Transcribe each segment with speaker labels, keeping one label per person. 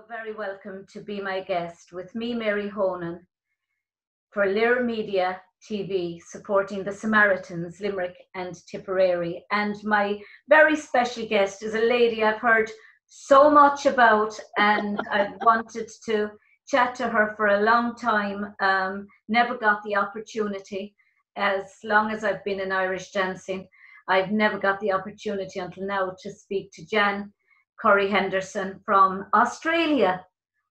Speaker 1: very welcome to be my guest with me, Mary Honan, for Lir Media TV, supporting the Samaritans, Limerick and Tipperary. And my very special guest is a lady I've heard so much about, and I've wanted to chat to her for a long time. Never got the opportunity. As long as I've been in Irish dancing, I've never got the opportunity until now to speak to Jan Currie-Henderson from Australia.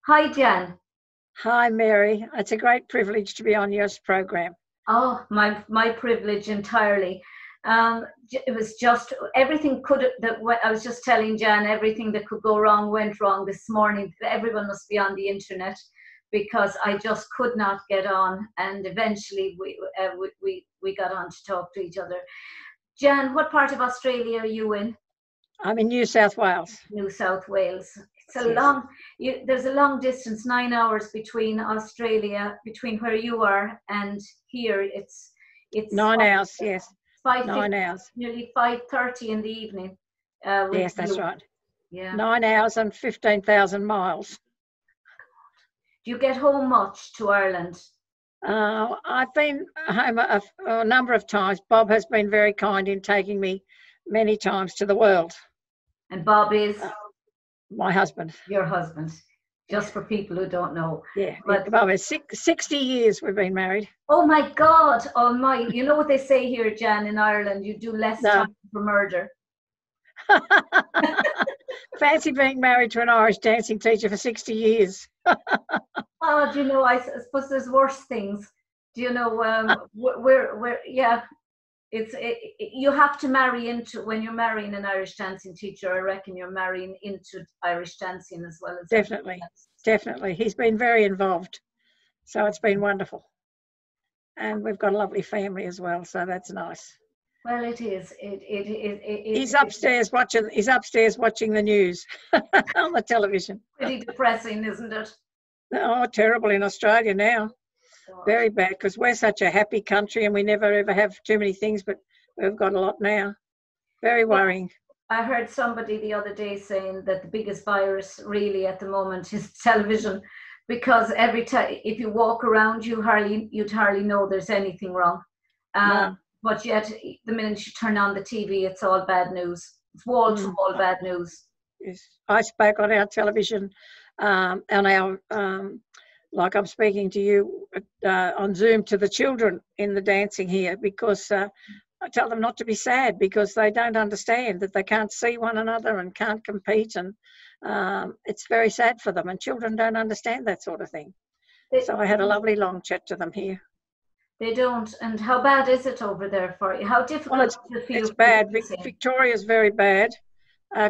Speaker 1: Hi, Jan.
Speaker 2: Hi, Mary. It's a great privilege to be on your program.
Speaker 1: Oh, my privilege entirely. It was just everything I was just telling Jan, everything that could go wrong went wrong this morning. Everyone must be on the internet because I just could not get on, and eventually we got on to talk to each other. Jan, what part of Australia are you in?
Speaker 2: I'm in New South Wales.
Speaker 1: New South Wales. There's a long distance, 9 hours between Australia, between where you are and here. It's
Speaker 2: 9 hours, yes.
Speaker 1: 9
Speaker 2: hours.
Speaker 1: Nearly 5:30 in the evening.
Speaker 2: Yes, that's right.
Speaker 1: Yeah.
Speaker 2: 9 hours and 15,000 miles.
Speaker 1: Do you get home much to Ireland?
Speaker 2: I've been home a number of times. Bob has been very kind in taking me many times to the world.
Speaker 1: And Bob is?
Speaker 2: My husband.
Speaker 1: Your husband. Just for people who don't know.
Speaker 2: Yeah, but Bob is 60 years we've been married.
Speaker 1: Oh my God, oh my. You know what they say here, Jan, in Ireland? You do less time for murder.
Speaker 2: Fancy being married to an Irish dancing teacher for 60 years.
Speaker 1: Oh, do you know, I suppose there's worse things. Do you know, you have to marry into, when you're marrying an Irish dancing teacher, I reckon you're marrying into Irish dancing as well as
Speaker 2: Definitely. He's been very involved. So it's been wonderful. And we've got a lovely family as well, so that's nice.
Speaker 1: Well, it is.
Speaker 2: He's upstairs watching the news on the television.
Speaker 1: Pretty depressing, isn't it?
Speaker 2: Oh, terrible in Australia now. Very bad, because we're such a happy country and we never ever have too many things, but we've got a lot now. Very worrying.
Speaker 1: I heard somebody the other day saying that the biggest virus really at the moment is television, because every time if you walk around, you'd hardly know there's anything wrong.
Speaker 2: No.
Speaker 1: But yet, the minute you turn on the TV, it's all bad news. It's wall to wall bad news.
Speaker 2: Yes, I spoke on our television, on our. Like I'm speaking to you on Zoom to the children in the dancing here, because I tell them not to be sad, because they don't understand that they can't see one another and can't compete, and it's very sad for them, and children don't understand that sort of thing. So I had a lovely long chat to them here.
Speaker 1: They don't. And how bad is it over there for you? How difficult is it for you?
Speaker 2: It's bad. Victoria's very bad.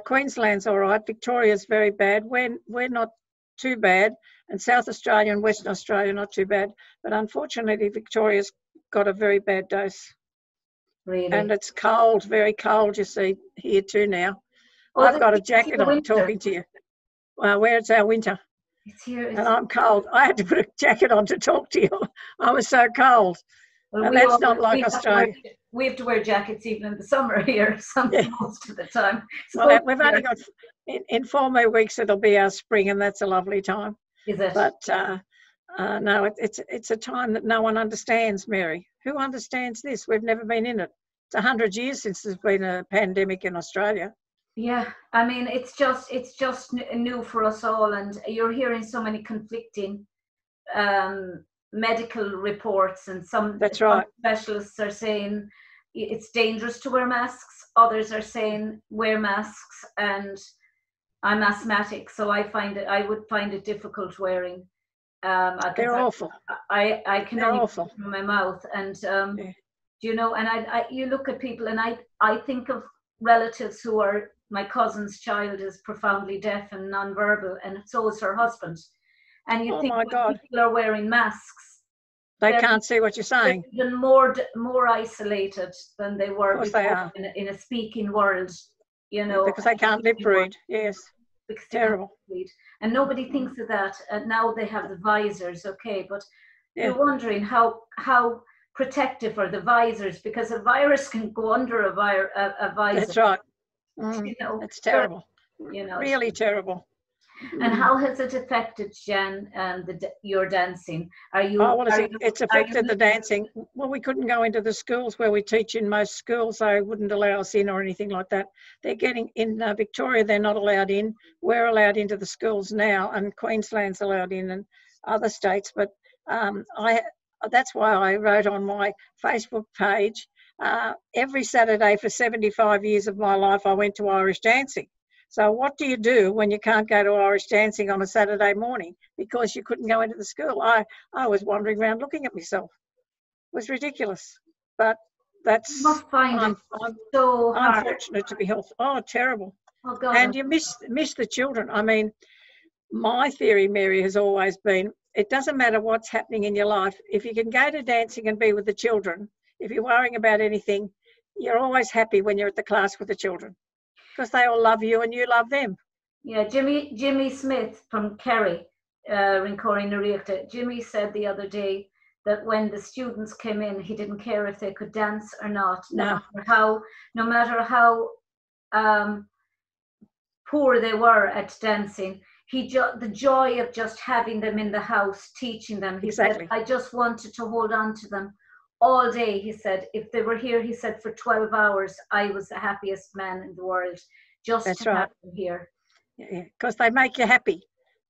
Speaker 2: Queensland's all right. Victoria's very bad. We're not too bad. And South Australia and Western Australia not too bad, but unfortunately Victoria's got a very bad dose.
Speaker 1: Really?
Speaker 2: And it's cold, very cold, you see, here too now. I've got a jacket on talking to you. Where it's our winter.
Speaker 1: It's here.
Speaker 2: And I'm cold. I had to put a jacket on to talk to you. I was so cold.
Speaker 1: Well,
Speaker 2: and that's not like Australia.
Speaker 1: We have to wear jackets even in the summer here, most of the time. So
Speaker 2: well, we've only got, in 4 more weeks it'll be our spring, and that's a lovely time.
Speaker 1: Is it?
Speaker 2: But no, it's a time that no one understands, Mary. Who understands this? We've never been in it. It's 100 years since there's been a pandemic in Australia.
Speaker 1: Yeah, I mean, it's just new for us all, and you're hearing so many conflicting medical reports, and some specialists are saying it's dangerous to wear masks. Others are saying wear masks, and I'm asthmatic, so I would find it difficult wearing.
Speaker 2: They're awful.
Speaker 1: I can only put them in my mouth, and you know, and you look at people, and I think of relatives who are, my cousin's child is profoundly deaf and nonverbal, and so is her husband. And you think when people are wearing masks,
Speaker 2: they can't see what you're saying.
Speaker 1: They're even more isolated than they were before in a speaking world. You know,
Speaker 2: because they can't lip read. Yes,
Speaker 1: it's
Speaker 2: terrible.
Speaker 1: And nobody thinks of that. And now they have the visors, but you're wondering how protective are the visors, because a virus can go under a visor.
Speaker 2: That's right.
Speaker 1: You know,
Speaker 2: it's terrible.
Speaker 1: You know,
Speaker 2: really terrible.
Speaker 1: And how has it affected, Jan, your dancing? Are you?
Speaker 2: Oh, well, it's affected the dancing. Well, we couldn't go into the schools where we teach in most schools. They wouldn't allow us in or anything like that. They're getting in Victoria. They're not allowed in. We're allowed into the schools now, and Queensland's allowed in, and other states. But that's why I wrote on my Facebook page. Every Saturday for 75 years of my life, I went to Irish dancing. So what do you do when you can't go to Irish dancing on a Saturday morning because you couldn't go into the school? I was wandering around looking at myself. It was ridiculous. But that's,
Speaker 1: you must find it so hard.
Speaker 2: I'm fortunate to be healthy. Oh, terrible.
Speaker 1: Oh, God.
Speaker 2: And you miss the children. I mean, my theory, Mary, has always been, it doesn't matter what's happening in your life. If you can go to dancing and be with the children, if you're worrying about anything, you're always happy when you're at the class with the children, because they all love you and you love them.
Speaker 1: Yeah, Jimmy Smith from Kerry, Rincori Nariachta, Jimmy said the other day that when the students came in, he didn't care if they could dance or not, no matter how poor they were at dancing. The joy of just having them in the house, teaching them. He said, I just wanted to hold on to them all day. He said, if they were here, he said, for 12 hours, I was the happiest man in the world just to have them here.
Speaker 2: Yeah, because they make you happy.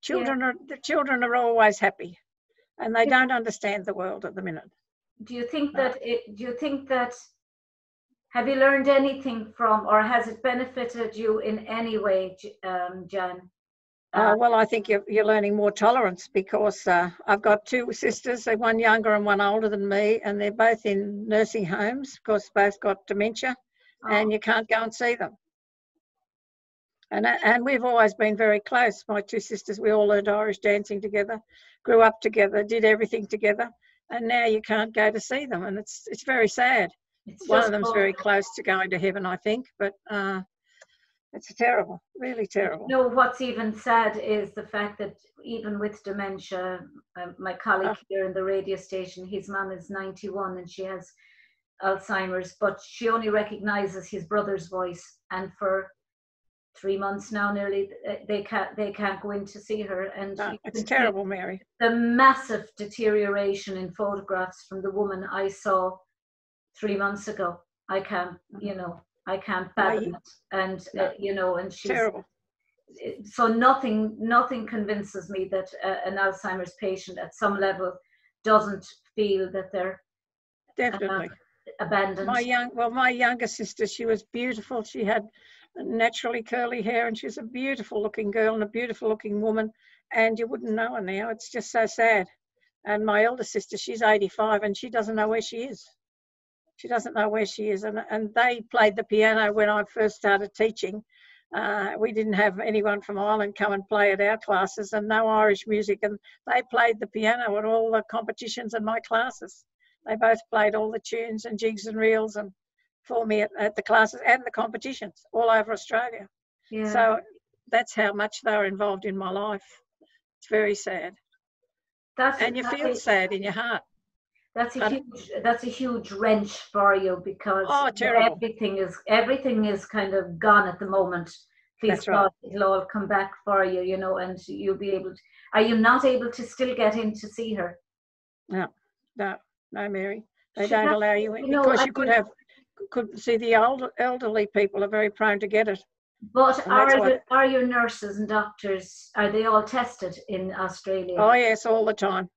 Speaker 2: The children are always happy, and they don't understand the world at the minute.
Speaker 1: Do you think that have you learned anything from, or has it benefited you in any way, Jan?
Speaker 2: Well, I think you're learning more tolerance, because I've got two sisters, one younger and one older than me, and they're both in nursing homes because both got dementia, and you can't go and see them. And we've always been very close. My two sisters, we all learned Irish dancing together, grew up together, did everything together, and now you can't go to see them, and it's very sad. One of them's very close to going to heaven, I think, but it's terrible, really terrible.
Speaker 1: No, what's even sad is the fact that even with dementia, my colleague here in the radio station, his mum is 91 and she has Alzheimer's, but she only recognises his brother's voice, and for 3 months now nearly, they can't go in to see her. And
Speaker 2: it's terrible, Mary.
Speaker 1: The massive deterioration in photographs from the woman I saw 3 months ago. I can't fathom it. And and she's
Speaker 2: terrible.
Speaker 1: So nothing convinces me that an Alzheimer's patient at some level doesn't feel that they're
Speaker 2: definitely
Speaker 1: abandoned.
Speaker 2: My younger sister, she was beautiful. She had naturally curly hair, and she's a beautiful looking girl and a beautiful looking woman, and you wouldn't know her now. It's just so sad. And my elder sister, she's 85 and she doesn't know where she is. She doesn't know where she is. And they played the piano when I first started teaching. We didn't have anyone from Ireland come and play at our classes, and no Irish music, and they played the piano at all the competitions in my classes. They both played all the tunes and jigs and reels and for me at the classes and the competitions all over Australia.
Speaker 1: Yeah.
Speaker 2: So that's how much they were involved in my life. It's very sad. And you feel sad in your heart.
Speaker 1: That's a huge wrench for you, because everything is kind of gone at the moment. Please God, it'll all come back for you, and you'll be able to. Are you not able to still get in to see her? No,
Speaker 2: Mary. They don't allow you in, because you could see the elderly people are very prone to get it.
Speaker 1: But are your nurses and doctors, are they all tested in Australia?
Speaker 2: Oh yes, all the time.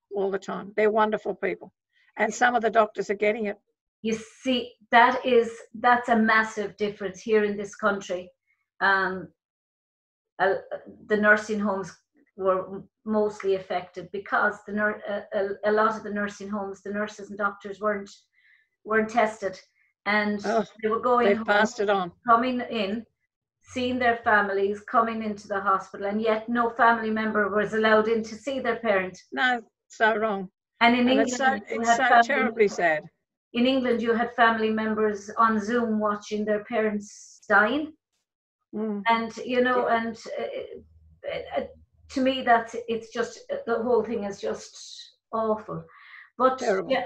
Speaker 2: They're wonderful people, and some of the doctors are getting it.
Speaker 1: You see, that's a massive difference here in this country. The nursing homes were mostly affected because a lot of the nursing homes, the nurses and doctors weren't tested, and they were going home,
Speaker 2: passed it on,
Speaker 1: coming in, seeing their families, coming into the hospital, and yet no family member was allowed in to see their parent.
Speaker 2: No, so wrong.
Speaker 1: And in England,
Speaker 2: it's so terribly sad.
Speaker 1: In England, you had family members on Zoom watching their parents dying, and and to me, it's just, the whole thing is just awful. But
Speaker 2: terrible.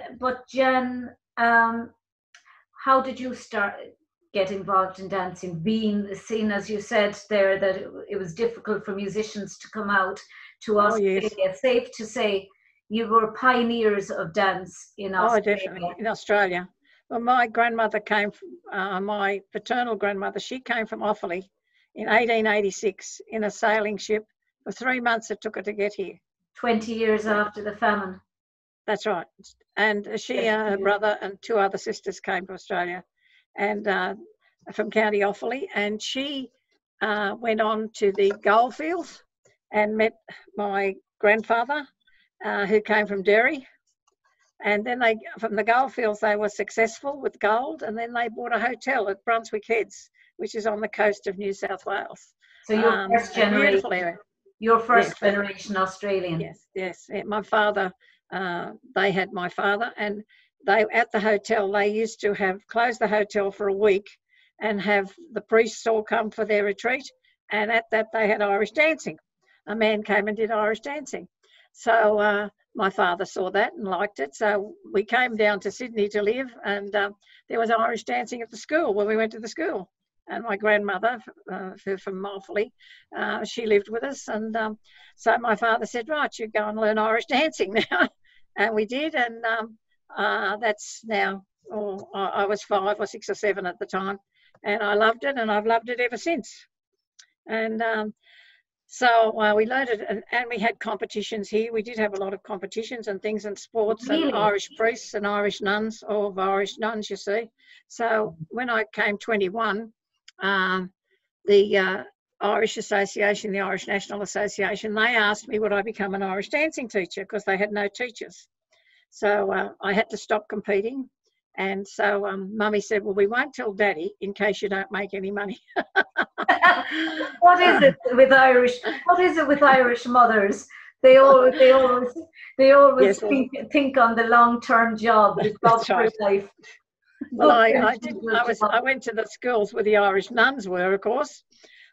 Speaker 1: Jan, how did you start get involved in dancing, being seen, as you said there, that it was difficult for musicians to come out to Australia.
Speaker 2: Oh, yes.
Speaker 1: Safe to say you were pioneers of dance in Australia.
Speaker 2: Oh, definitely, in Australia. Well, my grandmother came from, my paternal grandmother, she came from Offaly in 1886 in a sailing ship. For 3 months it took her to get here.
Speaker 1: 20 years after the famine.
Speaker 2: That's right. And she and her brother and 2 other sisters came to Australia, and from County Offaly, and she went on to the goldfields and met my grandfather, who came from Derry. And then from the goldfields, they were successful with gold, and then they bought a hotel at Brunswick Heads, which is on the coast of New South Wales.
Speaker 1: So you're first generation. Beautiful area. You're first generation Australian.
Speaker 2: Yes, yes. My father, they had my father, and they at the hotel, they used to close the hotel for a week and have the priests all come for their retreat. And at that, they had Irish dancing. A man came and did Irish dancing. So my father saw that and liked it. So we came down to Sydney to live, and there was Irish dancing at the school when we went to the school. And my grandmother, from Offaly, she lived with us. And so my father said, right, you go and learn Irish dancing now. And we did. And that's now, I was 5 or 6 or 7 at the time. And I loved it, and I've loved it ever since. And so we learned it, and we had competitions here. We did have a lot of competitions and things and sports. Really? And Irish priests and Irish nuns, all of Irish nuns, you see. So when I came 21, the Irish Association, the Irish National Association, they asked me would I become an Irish dancing teacher because they had no teachers. So I had to stop competing. And so Mummy said, well, we won't tell Daddy in case you don't make any money.
Speaker 1: What is it with Irish mothers? They always yes, think on the long-term job, the job for life.
Speaker 2: Well, I went to the schools where the Irish nuns were, of course,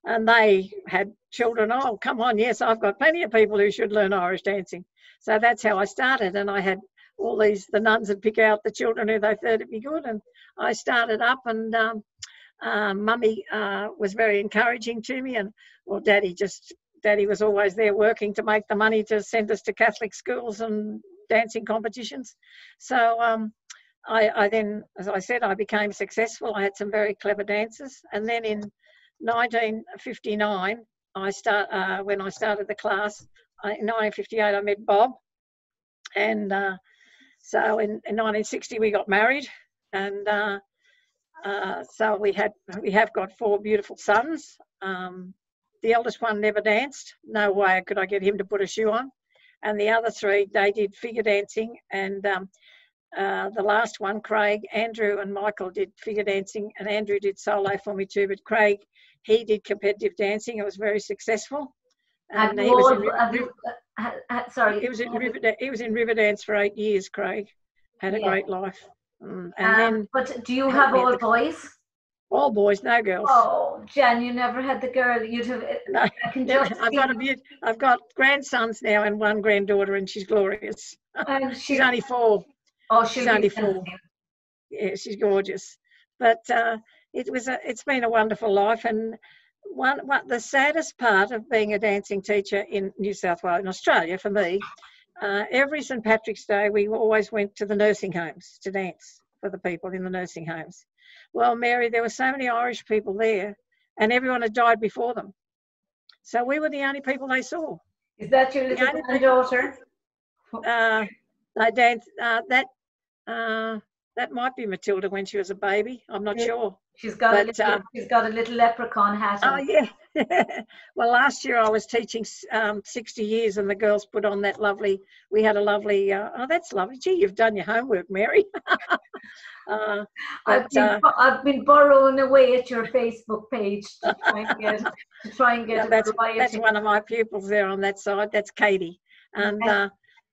Speaker 2: and they had children. Oh, come on, yes, I've got plenty of people who should learn Irish dancing. So that's how I started, and I had all the nuns would pick out the children who they thought would be good, and I started up, and Mummy was very encouraging to me, and well, Daddy was always there working to make the money to send us to Catholic schools and dancing competitions. So I then, as I said, I became successful. I had some very clever dancers, and then in 1959, when I started the class, in 1958 I met Bob, and so in 1960 we got married, and so we have got 4 beautiful sons. The eldest one never danced. No way could I get him to put a shoe on. And the other 3, they did figure dancing, and the last one, Craig, Andrew and Michael did figure dancing, and Andrew did solo for me too, but Craig, he did competitive dancing. It was very succcesul. And he was in Riverdance for 8 years, Craig. Had a great life. And then,
Speaker 1: but do you have all boys?
Speaker 2: All boys, no girls.
Speaker 1: Oh, Jan, you never had the girl. You'd have.
Speaker 2: No, I've got grandsons now and 1 granddaughter, and she's glorious. She's only 4.
Speaker 1: Oh,
Speaker 2: she's only 4. Yeah, she's gorgeous. But it's been a wonderful life, and the saddest part of being a dancing teacher in New South Wales, in Australia, for me, every St Patrick's Day we always went to the nursing homes to dance for the people in the nursing homes. Well, Mary, there were so many Irish people there, and everyone had died before them. So we were the only people they saw.
Speaker 1: Is that your little granddaughter?
Speaker 2: They danced. That might be Matilda when she was a baby. I'm not sure.
Speaker 1: She's got a little leprechaun hat on.
Speaker 2: Oh yeah. Well, last year I was teaching 60 years, and the girls put on that lovely. We had a lovely. Oh, that's lovely. Gee, you've done your homework, Mary.
Speaker 1: I've been borrowing away at your Facebook page to try and get
Speaker 2: that's one of my pupils there on that side. That's Katie, and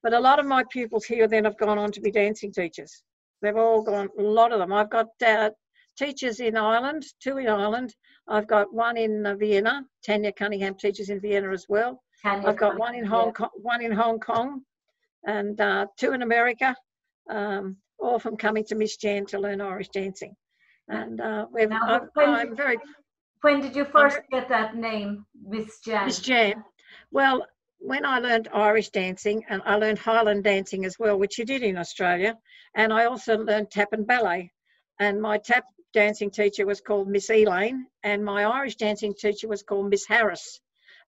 Speaker 2: but a lot of my pupils here then have gone on to be dancing teachers. They've all gone. A lot of them. I've got teachers in Ireland, 2 in Ireland. I've got 1 in Vienna. Tanya Cunningham teaches in Vienna as well. I've got 1 in Hong Kong, and 2 in America. All from coming to Ms Jan to learn Irish dancing. And
Speaker 1: I'm
Speaker 2: very...
Speaker 1: When did you first get that name, Ms Jan?
Speaker 2: Ms Jan. Well, when I learned Irish dancing, and I learned Highland dancing as well, which you did in Australia, and I also learned tap and ballet. And my tap dancing teacher was called Miss Elaine, and my Irish dancing teacher was called Miss Harris.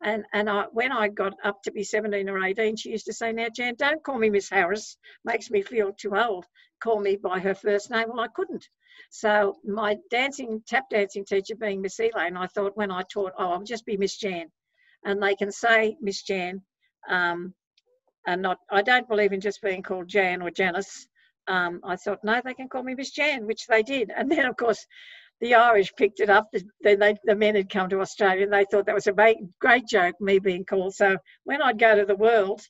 Speaker 2: And when I got up to be 17 or 18, she used to say, "Now, Jan, don't call me Miss Harris. Makes me feel too old. Call me by her first name." Well, I couldn't. So my tap dancing teacher being Miss Elaine, I thought when I taught, oh, I'll just be Miss Jan. And they can say Miss Jan, and not, I don't believe in just being called Jan or Janice. I thought, no, they can call me Miss Jan, which they did. And then, of course, the Irish picked it up. The men had come to Australia and they thought that was a great joke, me being called. So when I'd go to the world,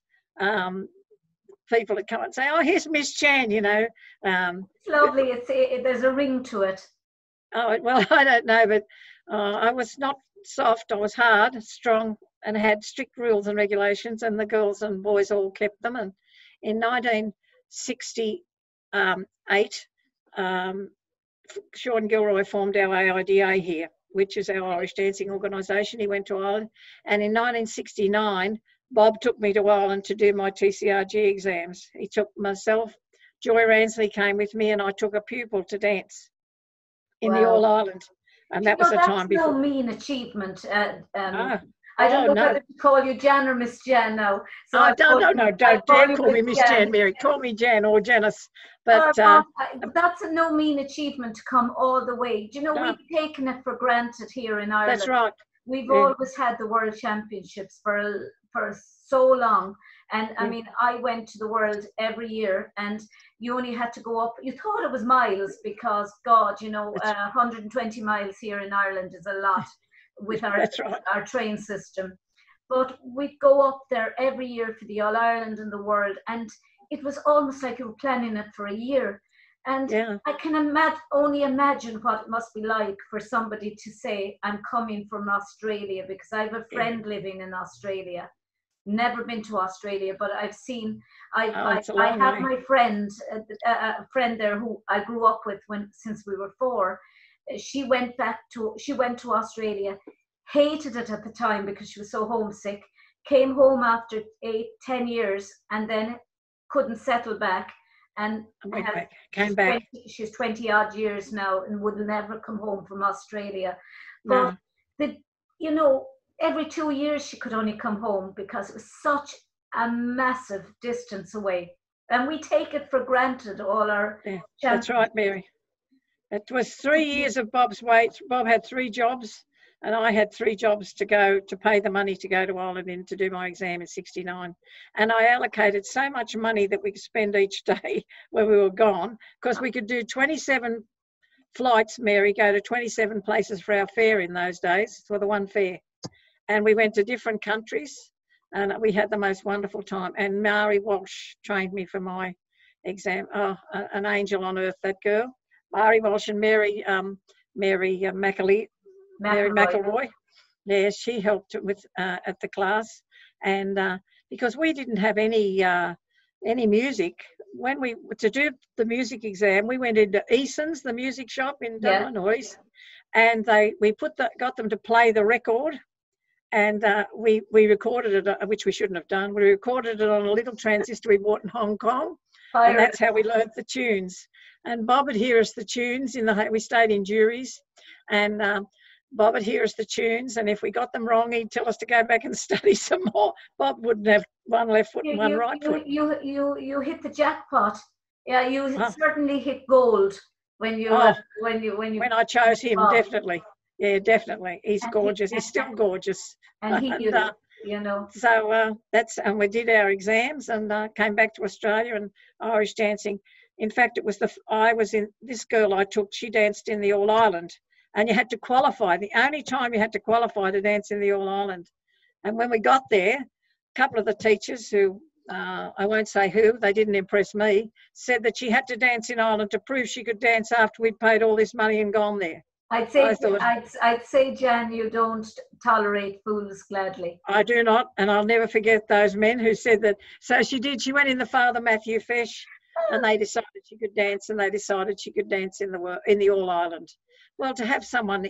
Speaker 2: people would come and say, "Oh, here's Miss Jan," you know.
Speaker 1: It's lovely. There's a ring to it.
Speaker 2: Oh, well, I don't know, but I was not soft. I was hard, strong, and had strict rules and regulations, and the girls and boys all kept them. And in 1968, Sean Gilroy formed our AIDA here, which is our Irish dancing organisation. He went to Ireland. And in 1969, Bob took me to Ireland to do my TCRG exams. He took myself, Joy Ransley came with me, and I took a pupil to dance in the All Ireland. And that was the time before.
Speaker 1: That's no mean achievement. I don't know whether to call you Jan or Miss Jan now. So
Speaker 2: no, don't call me Miss Jan, Mary. Call me Jan or Janice. But
Speaker 1: that's a no mean achievement to come all the way. Do you know, we've taken it for granted here in Ireland.
Speaker 2: That's right.
Speaker 1: We've always had the World Championships for so long. And I mean, I went to the World every year, and you only had to go up. You thought it was miles because, God, you know, 120 miles here in Ireland is a lot with our train system. But we'd go up there every year for the All Ireland and the World, and it was almost like you were planning it for a year. And I can only imagine what it must be like for somebody to say, "I'm coming from Australia," because I have a friend living in Australia. Never been to Australia, but I've seen. I have my friend, a friend there who I grew up with since we were 4. She went to Australia, hated it at the time because she was so homesick. Came home after 8-10 years, and then couldn't settle back. And
Speaker 2: came back.
Speaker 1: She's 20 odd years now and would never come home from Australia. But you know, every 2 years she could only come home because it was such a massive distance away. And we take it for granted, all our
Speaker 2: That's right, Mary. It was 3 years of Bob's wait. Bob had 3 jobs, and I had 3 jobs to pay the money to go to Ireland and to do my exam in 69. And I allocated so much money that we could spend each day when we were gone, because we could do 27 flights, Mary, go to 27 places for our fare in those days, for the one fare. And we went to different countries, and we had the most wonderful time. And Mary Walsh trained me for my exam. Oh, an angel on earth, that girl. Mary Walsh and Mary McElroy. Yeah, she helped with at the class, and because we didn't have any music, when we to do the music exam, we went into Eason's, the music shop in Dublin, or Eason, and we got them to play the record, and we recorded it, which we shouldn't have done. We recorded it on a little transistor we bought in Hong Kong, and that's how we learnt the tunes. And Bob would hear us the tunes we stayed in juries, and Bob would hear us the tunes, and if we got them wrong, he'd tell us to go back and study some more. Bob wouldn't have one left foot and one right foot.
Speaker 1: You hit the jackpot. Yeah, you certainly hit gold when I
Speaker 2: chose him. Bob. Definitely, yeah, definitely. He's gorgeous. He's still gorgeous.
Speaker 1: And he did it, you know.
Speaker 2: So and we did our exams and came back to Australia and Irish dancing. In fact, this girl I took, she danced in the All Ireland, and you had to qualify. The only time you had to qualify to dance in the All Ireland. And when we got there, a couple of the teachers who, I won't say who, they didn't impress me, said that she had to dance in Ireland to prove she could dance after we'd paid all this money and gone there.
Speaker 1: I'd say, Jan, you don't tolerate fools gladly.
Speaker 2: I do not, and I'll never forget those men who said that. So she did. She went in the Father Matthew Fesh. And they decided she could dance, and they decided she could dance in the All Ireland. Well, to have someone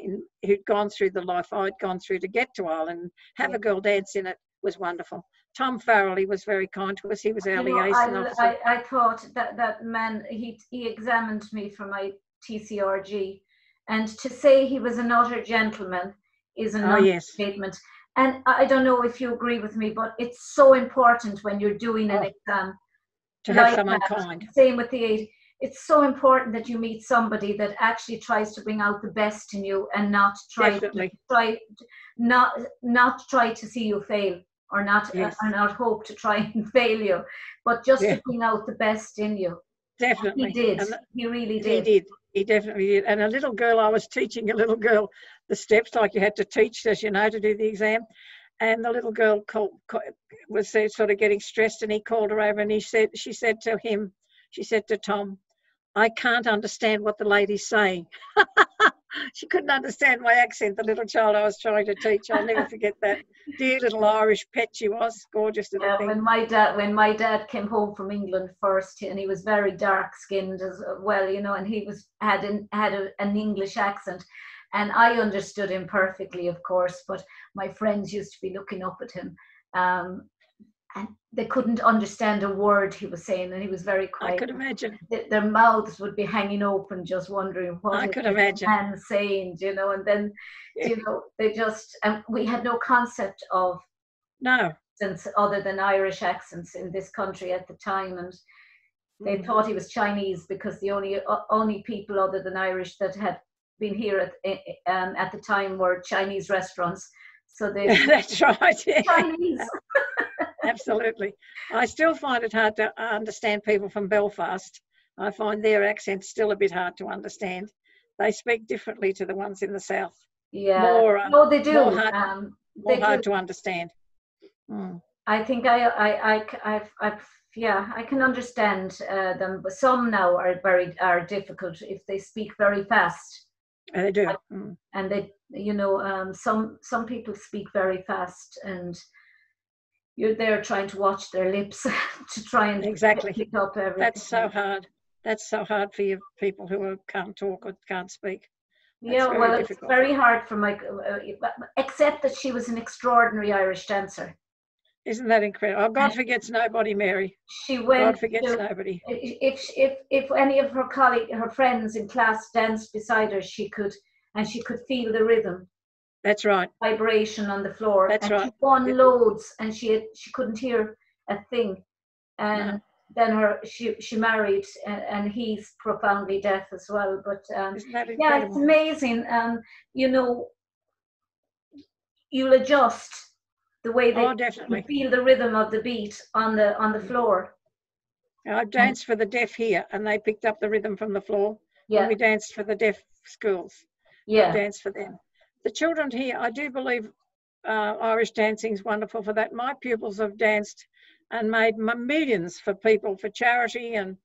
Speaker 2: who'd gone through the life I'd gone through to get to Ireland, have a girl dance in it was wonderful. Tom Farrell, he was very kind to us. He was our liaison officer.
Speaker 1: I thought that man, he examined me for my TCRG, and to say he was an utter gentleman is an understatement. And I don't know if you agree with me, but it's so important when you're doing an exam
Speaker 2: to have someone kind.
Speaker 1: Same with the 8. It's so important that you meet somebody that actually tries to bring out the best in you and not try to see you fail, or not hope to try and fail you, but just to bring out the best in you.
Speaker 2: Definitely.
Speaker 1: He did. He really did.
Speaker 2: He did. He definitely did. And a little girl, I was teaching a little girl the steps like you had to teach, as you know, to do the exam. And the little girl was sort of getting stressed, and he called her over, and she said to Tom, "I can't understand what the lady's saying." She couldn't understand my accent, the little child I was trying to teach. I'll never forget that. Dear little Irish pet she was, gorgeous little thing.
Speaker 1: When my dad came home from England first, and he was very dark skinned as well, you know, and he had an English accent, and I understood him perfectly, of course, but my friends used to be looking up at him, and they couldn't understand a word he was saying, and he was very quiet.
Speaker 2: I could imagine.
Speaker 1: Their mouths would be hanging open, just wondering what
Speaker 2: I could imagine.
Speaker 1: Man saying, you know, and then, you know, they just, we had no concept of accents other than Irish accents in this country at the time, and they thought he was Chinese, because the only people other than Irish that had been here at the time were Chinese restaurants. So they
Speaker 2: that's right. Yeah.
Speaker 1: Chinese.
Speaker 2: Absolutely. I still find it hard to understand people from Belfast. I find their accent's still a bit hard to understand. They speak differently to the ones in the south.
Speaker 1: Yeah.
Speaker 2: No,
Speaker 1: they do.
Speaker 2: More hard to understand.
Speaker 1: I think I can understand them, but some now are difficult if they speak very fast.
Speaker 2: They do.
Speaker 1: And they, you know, some people speak very fast, and you're there trying to watch their lips to try and pick up everything. That's so hard.
Speaker 2: That's so hard for you people who can't talk or can't speak.
Speaker 1: It's very hard for my, except that she was an extraordinary Irish dancer.
Speaker 2: Isn't that incredible? Oh, God forgets nobody, Mary.
Speaker 1: She went.
Speaker 2: God forgets nobody.
Speaker 1: If any of her friends in class danced beside her, she could feel the rhythm.
Speaker 2: That's right.
Speaker 1: Vibration on the floor.
Speaker 2: That's right.
Speaker 1: She won loads, and she couldn't hear a thing. And then she married, and he's profoundly deaf as well. But
Speaker 2: isn't that incredible?
Speaker 1: It's amazing. You know, you'll adjust the way they feel the rhythm of the beat on the floor.
Speaker 2: I danced for the deaf here, and they picked up the rhythm from the floor.
Speaker 1: Yeah.
Speaker 2: And we danced for the deaf schools.
Speaker 1: Yeah.
Speaker 2: I danced for them. The children here, I do believe Irish dancing is wonderful for that. My pupils have danced and made millions for people, for charity, and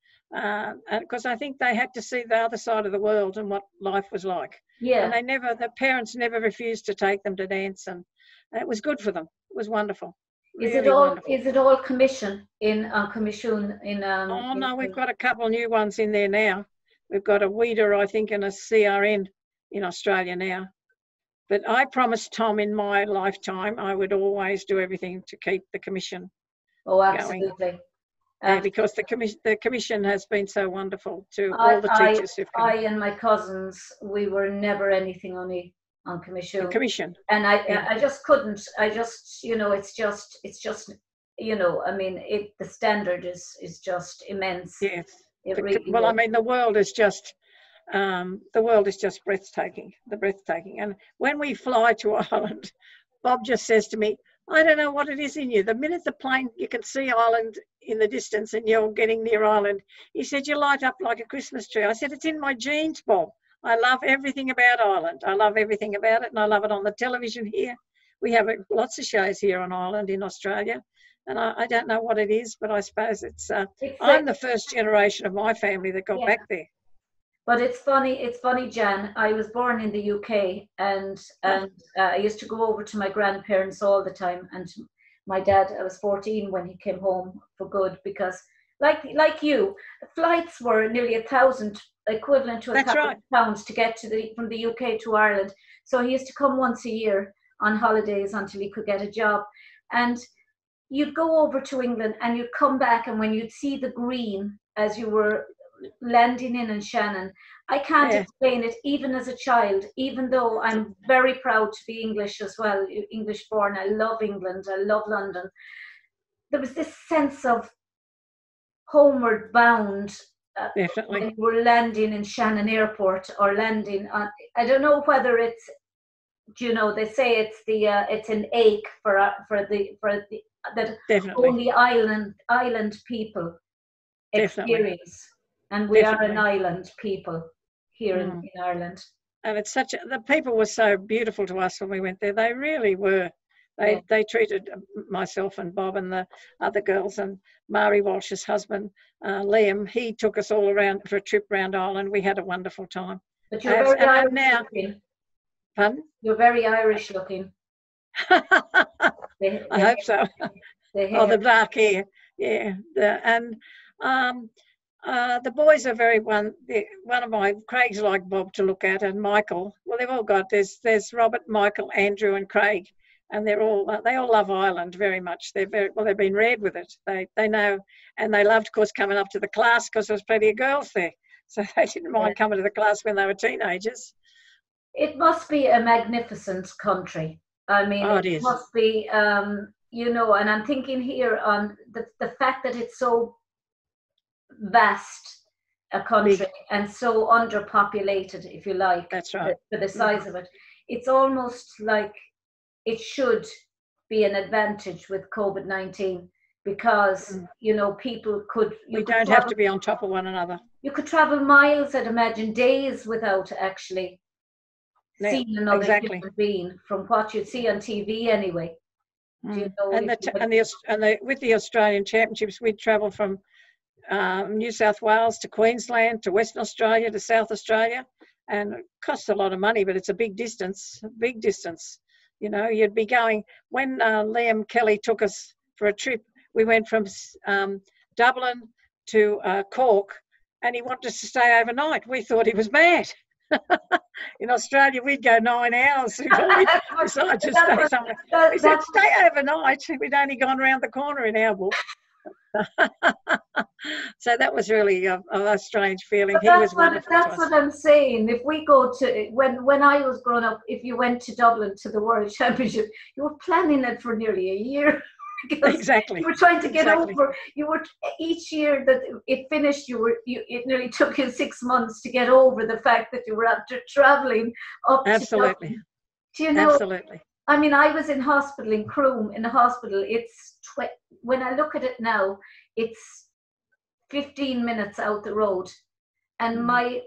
Speaker 2: because I think they had to see the other side of the world and what life was like.
Speaker 1: Yeah.
Speaker 2: And the parents never refused to take them to dance, and it was good for them. It was wonderful.
Speaker 1: Is it all commission in commission in?
Speaker 2: Oh no, we've got a couple new ones in there now. We've got a weeder, I think, and a CRN in Australia now. But I promised Tom in my lifetime I would always do everything to keep the commission
Speaker 1: absolutely.
Speaker 2: going. Because the commission has been so wonderful to all the teachers who've come.
Speaker 1: I and my cousins, we were never anything only on commission. And I just couldn't. I just, you know, it's just, you know, I mean, the standard is just immense.
Speaker 2: Yes. I mean, the world is just breathtaking, and when we fly to Ireland, Bob just says to me, I don't know what it is in you. The minute the plane, you can see Ireland in the distance and you're getting near Ireland. He said, you light up like a Christmas tree. I said, it's in my genes, Bob. I love everything about Ireland. I love everything about it, and I love it on the television here. We have lots of shows here on Ireland in Australia, and I don't know what it is, but I suppose I'm the first generation of my family that got back there.
Speaker 1: But it's funny, Jan. I was born in the UK, and I used to go over to my grandparents all the time. And my dad, I was 14 when he came home for good, because like you, the flights were nearly 1,000, equivalent to
Speaker 2: That's right.
Speaker 1: £1,000 to get from the UK to Ireland. So he used to come once a year on holidays until he could get a job. And you'd go over to England and you'd come back, and when you'd see the green as you were landing in Shannon, I can't explain it even as a child, even though I'm very proud to be English as well, English born. I love England, I love London. There was this sense of homeward bound
Speaker 2: Definitely.
Speaker 1: when we're landing in Shannon Airport or landing on, I don't know whether it's, you know, they say it's the it's an ache for the that
Speaker 2: Definitely.
Speaker 1: only island people experience. Definitely. And we are an island people here in Ireland.
Speaker 2: And it's the people were so beautiful to us when we went there. They really were. They treated myself and Bob and the other girls, and Mary Walsh's husband, Liam, he took us all around for a trip around Ireland. We had a wonderful time.
Speaker 1: But you're very Irish looking.
Speaker 2: Pardon?
Speaker 1: You're very Irish looking.
Speaker 2: I hope so. The dark hair, yeah. The boys are very one of my, Craig's like Bob to look at, and Michael. Well, they've all got, there's Robert, Michael, Andrew and Craig, and they all love Ireland very much. They've been reared with it. They know, and they loved, of course, coming up to the class because there was plenty of girls there, so they didn't mind coming to the class when they were teenagers.
Speaker 1: It must be a magnificent country. I mean, it must be, you know, and I'm thinking here on the fact that it's so vast a country and so underpopulated, if you like.
Speaker 2: That's right.
Speaker 1: For the size of it. It's almost like it should be an advantage with COVID-19 because, you know, people
Speaker 2: we don't have to be on top of one another.
Speaker 1: You could travel miles, I'd imagine, days without actually seeing another human being from what you'd see on TV anyway. You know, and
Speaker 2: with the Australian Championships, we'd travel from New South Wales to Queensland to Western Australia to South Australia, and it costs a lot of money, but it's a big distance. You know, you'd be going, when Liam Kelly took us for a trip, we went from Dublin to Cork, and he wanted us to stay overnight. We thought he was mad. In Australia, we'd go 9 hours before we decided to stay somewhere. He said, stay overnight. We'd only gone round the corner in our book. So that was really a strange feeling. He was wonderful.
Speaker 1: That's what I'm saying. If we go to, when I was growing up, if you went to Dublin to the World Championship, you were planning it for nearly a year.
Speaker 2: Exactly.
Speaker 1: You were trying to get over. You were, each year that it finished, it nearly took you 6 months to get over the fact that you were after traveling up.
Speaker 2: Absolutely.
Speaker 1: Do you know?
Speaker 2: Absolutely.
Speaker 1: I mean, I was in hospital in Croom. In the hospital, it's when I look at it now, it's 15 minutes out the road, and my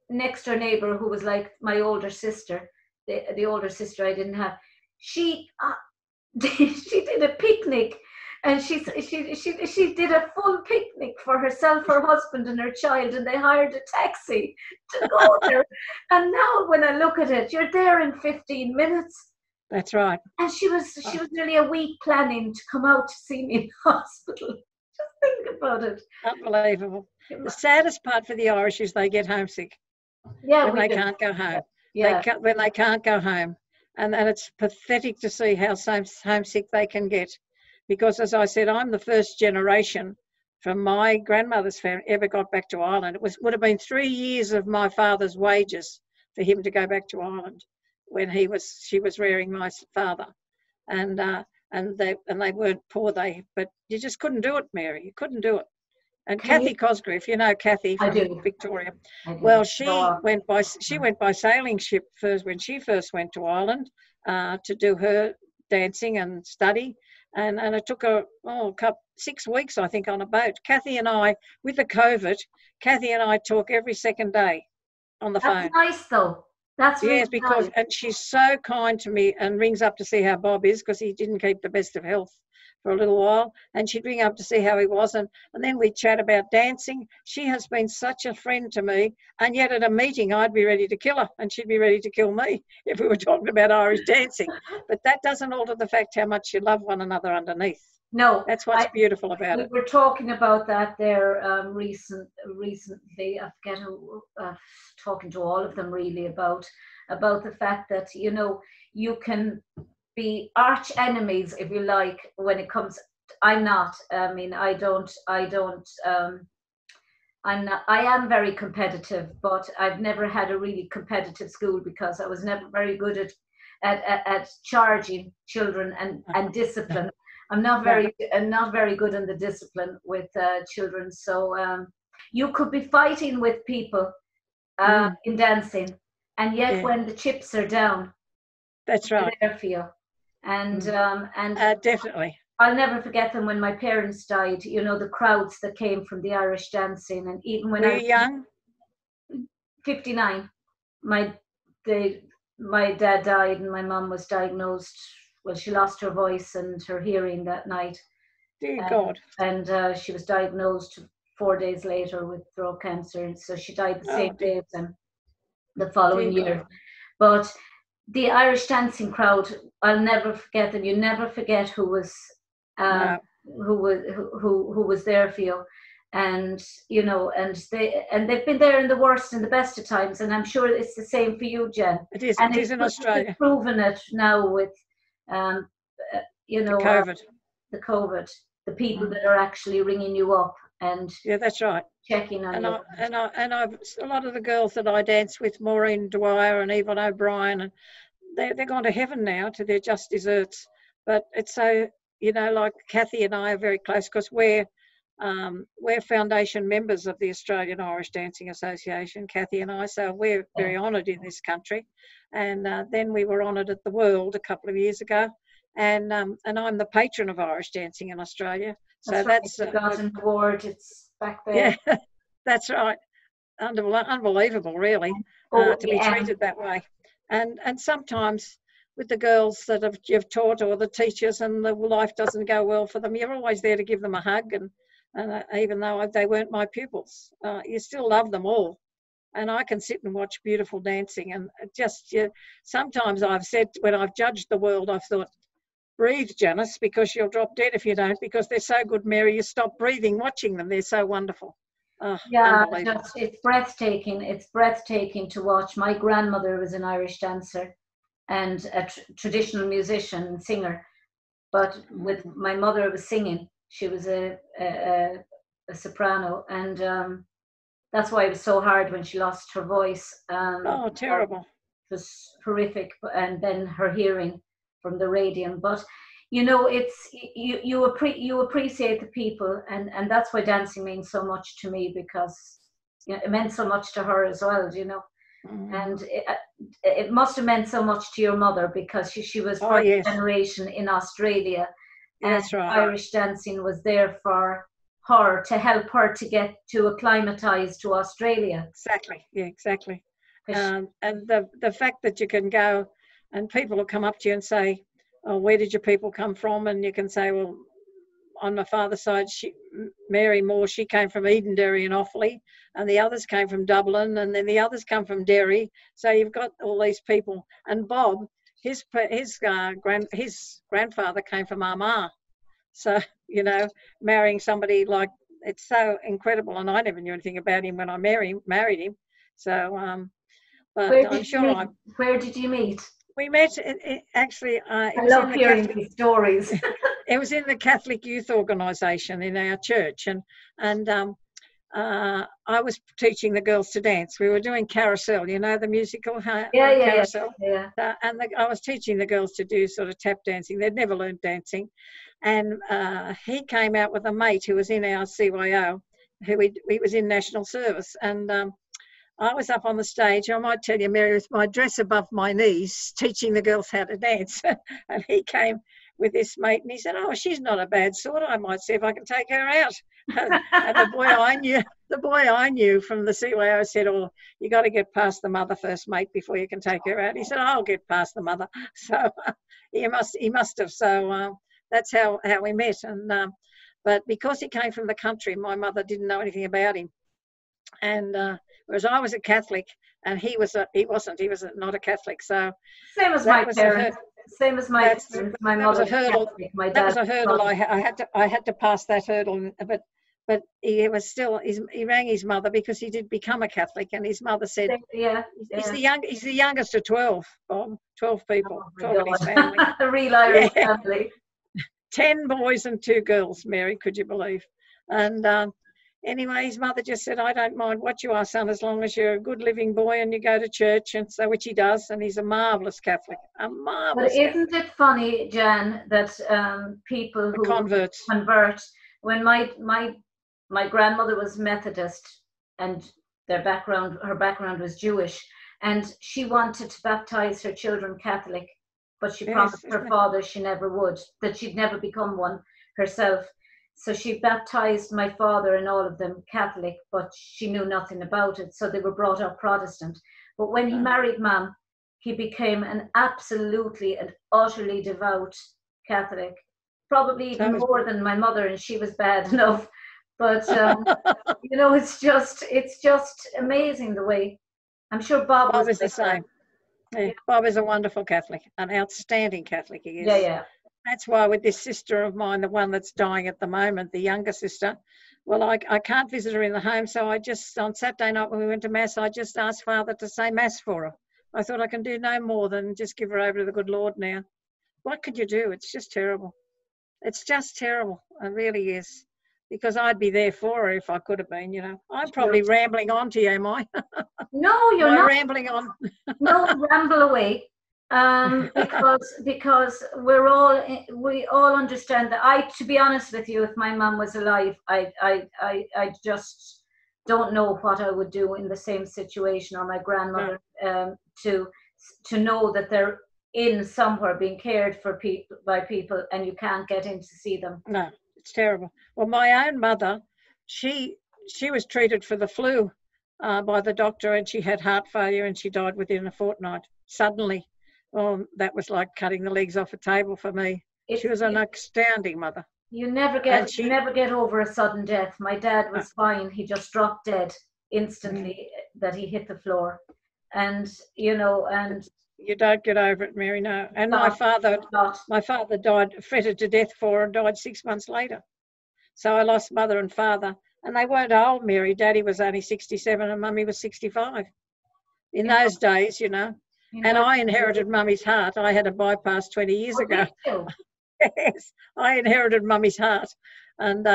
Speaker 1: next door neighbor, who was like my older sister, the older sister I didn't have, she did a picnic, and she did a full picnic for herself, her husband, and her child, and they hired a taxi to go there. And now, when I look at it, you're there in 15 minutes.
Speaker 2: That's right.
Speaker 1: And she was nearly a week planning to come out to see me in hospital. Just think about it.
Speaker 2: Unbelievable. The saddest part for the Irish is they get homesick.
Speaker 1: Yeah,
Speaker 2: when they can't go home.
Speaker 1: Yeah.
Speaker 2: When they can't go home. And it's pathetic to see how homesick they can get. Because, as I said, I'm the first generation from my grandmother's family ever got back to Ireland. It would have been 3 years of my father's wages for him to go back to Ireland when she was rearing my father. And they weren't poor, but you just couldn't do it, Mary. You couldn't do it. And Kathy Cosgrove, you know Kathy from Victoria. Well, she went by sailing ship first when she first went to Ireland to do her dancing and study, and it took her 6 weeks, I think, on a boat. Kathy and I, with the COVID, talk every second day on the phone.
Speaker 1: That's nice, though. That's really
Speaker 2: because and she's so kind to me and rings up to see how Bob is, because he didn't keep the best of health for a little while, and she'd ring up to see how he was, and then we'd chat about dancing. She has been such a friend to me, and yet at a meeting I'd be ready to kill her and she'd be ready to kill me if we were talking about Irish dancing. But that doesn't alter the fact how much you love one another underneath.
Speaker 1: No,
Speaker 2: that's what's beautiful about it.
Speaker 1: We were talking about that there recently. I forget who, talking to all of them really about the fact that, you know, you can be arch enemies if you like when it comes. I'm not. I mean, I am very competitive, but I've never had a really competitive school because I was never very good at charging children and discipline. I'm not very good in the discipline with children. So you could be fighting with people in dancing, and yet when the chips are down,
Speaker 2: that's right.
Speaker 1: There for you. And
Speaker 2: definitely.
Speaker 1: I'll never forget them when my parents died. You know, the crowds that came from the Irish dancing, and even when
Speaker 2: I was young,
Speaker 1: 59, my dad died, and my mum was diagnosed. Well, she lost her voice and her hearing that night.
Speaker 2: Dear God.
Speaker 1: And she was diagnosed 4 days later with throat cancer. So she died the same day as them, the following year.
Speaker 2: God.
Speaker 1: But the Irish dancing crowd, I'll never forget them. You never forget who was there for you. And you know, and they've been there in the worst and the best of times. And I'm sure it's the same for you, Jen.
Speaker 2: It is. It is in Australia.
Speaker 1: It's proven it now with you know, the COVID, the people that are actually ringing you up and
Speaker 2: that's right,
Speaker 1: checking on you.
Speaker 2: And I've a lot of the girls that I dance with, Maureen Dwyer and Yvonne O'Brien, and they're gone to heaven now to their just desserts. But it's so, you know, like Kathy and I are very close because we're foundation members of the Australian Irish Dancing Association, Kathy and I, so we're very honoured in this country. And then we were honoured at the World a couple of years ago, and I'm the patron of Irish dancing in Australia. So that's
Speaker 1: got an award. It's back there.
Speaker 2: Yeah, that's right. Unbelievable, really, to be treated that way. And sometimes with the girls that you've taught or the teachers, and the life doesn't go well for them, you're always there to give them a hug, and even though they weren't my pupils, you still love them all. And I can sit and watch beautiful dancing, and sometimes I've said, when I've judged the world, I've thought, breathe, Janice, because you'll drop dead if you don't, because they're so good, Mary. You stop breathing watching them. They're so wonderful.
Speaker 1: Yeah, it's breathtaking. It's breathtaking to watch. My grandmother was an Irish dancer and a traditional musician and singer, but with my mother was singing. She was a soprano, and that's why it was so hard when she lost her voice.
Speaker 2: Terrible.
Speaker 1: It was horrific, and then her hearing from the radium. But you know, it's you appreciate the people, and that's why dancing means so much to me, because you know, it meant so much to her as well. You know, and it must have meant so much to your mother, because she was first generation in Australia, and
Speaker 2: that's right.
Speaker 1: Irish dancing was there for her to help her to get to acclimatise to Australia.
Speaker 2: Exactly. Yeah, exactly. And the fact that you can go and people will come up to you and say, oh, where did your people come from? And you can say, well, on my father's side, Mary Moore, she came from Edenderry and Offaly, and the others came from Dublin, and then the others come from Derry. So you've got all these people. And Bob, his grandfather came from Armagh. So, you know, marrying somebody like, it's so incredible. And I never knew anything about him when I married him. So, but
Speaker 1: where did you meet?
Speaker 2: We met actually.
Speaker 1: I love hearing these stories.
Speaker 2: It was in the Catholic Youth Organisation in our church, and I was teaching the girls to dance. We were doing Carousel, you know, the musical Carousel.
Speaker 1: Yeah.
Speaker 2: And I was teaching the girls to do sort of tap dancing. They'd never learned dancing, and he came out with a mate who was in our CYO, who he was in national service, and I was up on the stage, I might tell you, Mary, with my dress above my knees, teaching the girls how to dance. And he came with this mate and he said, oh, she's not a bad sort. I might see if I can take her out. And the boy I knew from the CYO said, oh, you got to get past the mother first, mate, before you can take her out. He said, I'll get past the mother. So he must have. So that's how we met. And but because he came from the country, my mother didn't know anything about him. And whereas I was a Catholic, and he wasn't. He was not a Catholic. So
Speaker 1: same as my parents. Same as my parents. My mother was Catholic. My dad.
Speaker 2: That was a hurdle. I had to pass that hurdle. But he was still. He rang his mother because he did become a Catholic, and his mother said, he's the youngest of 12. Bob, 12 people, 12 in his family.
Speaker 1: A real Irish family.
Speaker 2: 10 boys and 2 girls. Mary, could you believe? And anyway, his mother just said, I don't mind what you are, son, as long as you're a good living boy and you go to church, and so which he does, and he's a marvellous Catholic, a marvellous
Speaker 1: But isn't it funny, Jan, that people who convert, when my grandmother was Methodist, and her background was Jewish, and she wanted to baptize her children Catholic, but she promised her father she never would, that she'd never become one herself. So she baptized my father and all of them Catholic, but she knew nothing about it. So they were brought up Protestant. But when he married Mum, he became an absolutely and utterly devout Catholic, probably even more than my mother, and she was bad enough. But you know, it's just amazing the way. I'm sure Bob
Speaker 2: is the same. Yeah. Bob is a wonderful Catholic, an outstanding Catholic he is.
Speaker 1: Yeah.
Speaker 2: That's why with this sister of mine, the one that's dying at the moment, the younger sister, well, I can't visit her in the home, so I just, on Saturday night when we went to Mass, I just asked Father to say Mass for her. I thought I can do no more than just give her over to the good Lord now. What could you do? It's just terrible. It's just terrible. It really is. Because I'd be there for her if I could have been, you know. I'm probably rambling on to you, am I?
Speaker 1: No, you're not.
Speaker 2: Rambling on.
Speaker 1: No, ramble away. Because we all understand that. To be honest with you, if my mum was alive, I just don't know what I would do in the same situation, or my grandmother, to know that they're in somewhere being cared for by people, and you can't get in to see them.
Speaker 2: No, it's terrible. Well, my own mother, she was treated for the flu by the doctor, and she had heart failure, and she died within a fortnight suddenly. Oh, that was like cutting the legs off a table for me. She was an astounding mother. You never
Speaker 1: get over a sudden death. My dad was fine. He just dropped dead instantly that he hit the floor. And, you know, and...
Speaker 2: You don't get over it, Mary, no. And my father died, fretted to death for her, and died 6 months later. So I lost mother and father. And they weren't old, Mary. Daddy was only 67 and Mummy was 65. In those days, you know. And I inherited Mummy's heart. I had a bypass 20 years ago. Yes, I inherited Mummy's heart. And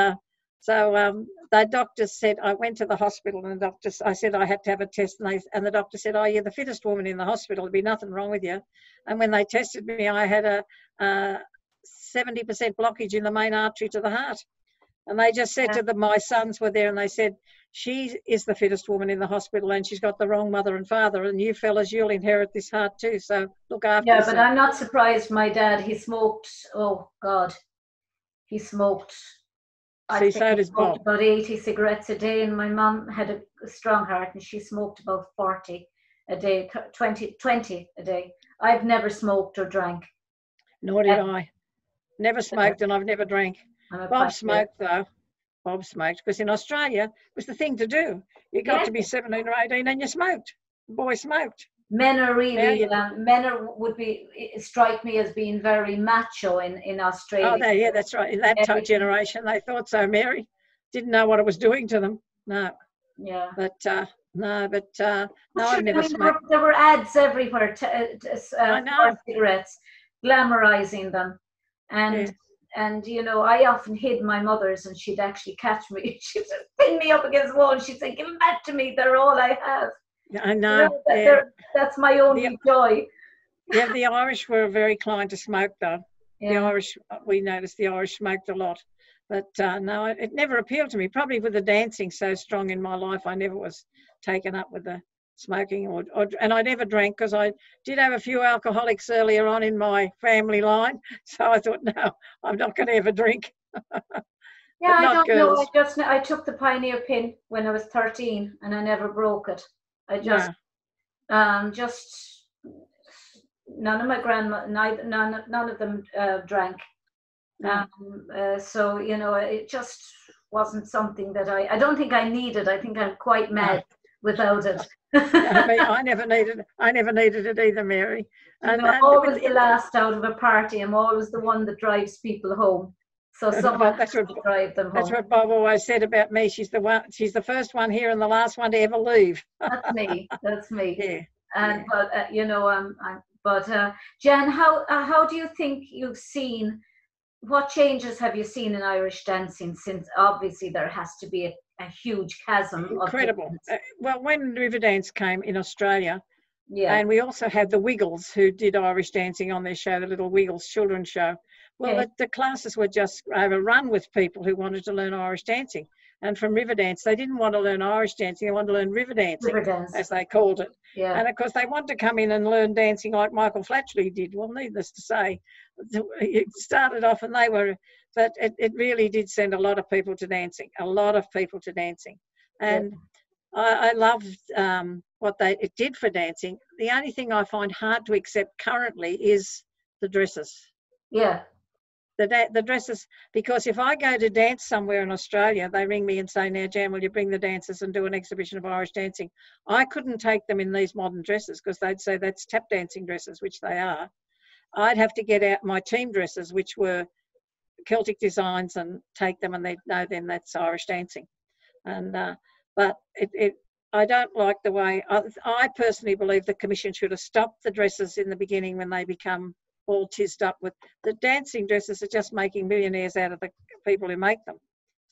Speaker 2: so the doctors said, I went to the hospital, and I said I had to have a test, and the doctor said, oh, you're the fittest woman in the hospital. There'll be nothing wrong with you. And when they tested me, I had a 70% blockage in the main artery to the heart. And they just said to them, my sons were there, and they said, she is the fittest woman in the hospital, and she's got the wrong mother and father, and you fellas, you'll inherit this heart too, so look after yourself.
Speaker 1: But I'm not surprised. My dad, he smoked, oh God, he smoked, I think he smoked about 80 cigarettes a day, and my mum had a strong heart, and she smoked about 40 a day, 20 a day. I've never smoked or drank.
Speaker 2: Nor did I. Never smoked, and I've never drank. Bob smoked though. Bob smoked, because in Australia it was the thing to do. You got to be 17 or 18 and you smoked. The boy smoked.
Speaker 1: Men are really, strike me as being very macho in Australia.
Speaker 2: Oh, yeah, that's right. In that generation, they thought so, Mary. Didn't know what it was doing to them. No.
Speaker 1: Yeah.
Speaker 2: But, I've never smoked.
Speaker 1: There were ads everywhere for cigarettes, glamorizing them. And, you know, I often hid my mother's, and she'd actually catch me. She'd pin me up against the wall, and she'd say, give them back to me. They're all I have.
Speaker 2: I know. You know
Speaker 1: that's my only joy.
Speaker 2: Yeah, the Irish were very inclined to smoke, though. Yeah. The Irish, we noticed the Irish smoked a lot. But, no, it never appealed to me. Probably with the dancing so strong in my life, I never was taken up with the smoking, and I never drank, because I did have a few alcoholics earlier on in my family line, so I thought, no, I'm not going to ever drink.
Speaker 1: Yeah, I don't know. I took the pioneer pin when I was 13, and I never broke it. I just none of my grandma, none of them drank. So, you know, it just wasn't something that I don't think I needed. I think I'm quite mad without it.
Speaker 2: I mean, I never needed it either, Mary.
Speaker 1: And I'm always the last out of a party. I'm always the one that drives people home. So someone has to drive them home.
Speaker 2: That's what Bob always said about me. She's the first one here and the last one to ever leave.
Speaker 1: That's me. That's me.
Speaker 2: Yeah.
Speaker 1: And but you know, Jan, how do you think you've seen? What changes have you seen in Irish dancing since? Obviously, there has to be a huge chasm.
Speaker 2: Incredible. Well, when Riverdance came in Australia,
Speaker 1: yeah,
Speaker 2: and we also had the Wiggles who did Irish dancing on their show, the little Wiggles children's show. Well, the classes were just overrun with people who wanted to learn Irish dancing. And from Riverdance, they didn't want to learn Irish dancing, they wanted to learn river dancing, as they called it.
Speaker 1: Yeah.
Speaker 2: And of course, they wanted to come in and learn dancing like Michael Flatchley did. Well, needless to say, it started off and but it really did send a lot of people to dancing, And I loved what it did for dancing. The only thing I find hard to accept currently is the dresses.
Speaker 1: Yeah.
Speaker 2: The dresses, because if I go to dance somewhere in Australia, they ring me and say, now, Jan, will you bring the dancers and do an exhibition of Irish dancing? I couldn't take them in these modern dresses because they'd say that's tap dancing dresses, which they are. I'd have to get out my team dresses, which were Celtic designs, and take them, and they'd know then that's Irish dancing. And but I don't like the way, I personally believe the Commission should have stopped the dresses in the beginning when they become all tizzed up with the dancing dresses. Are just making millionaires out of the people who make them.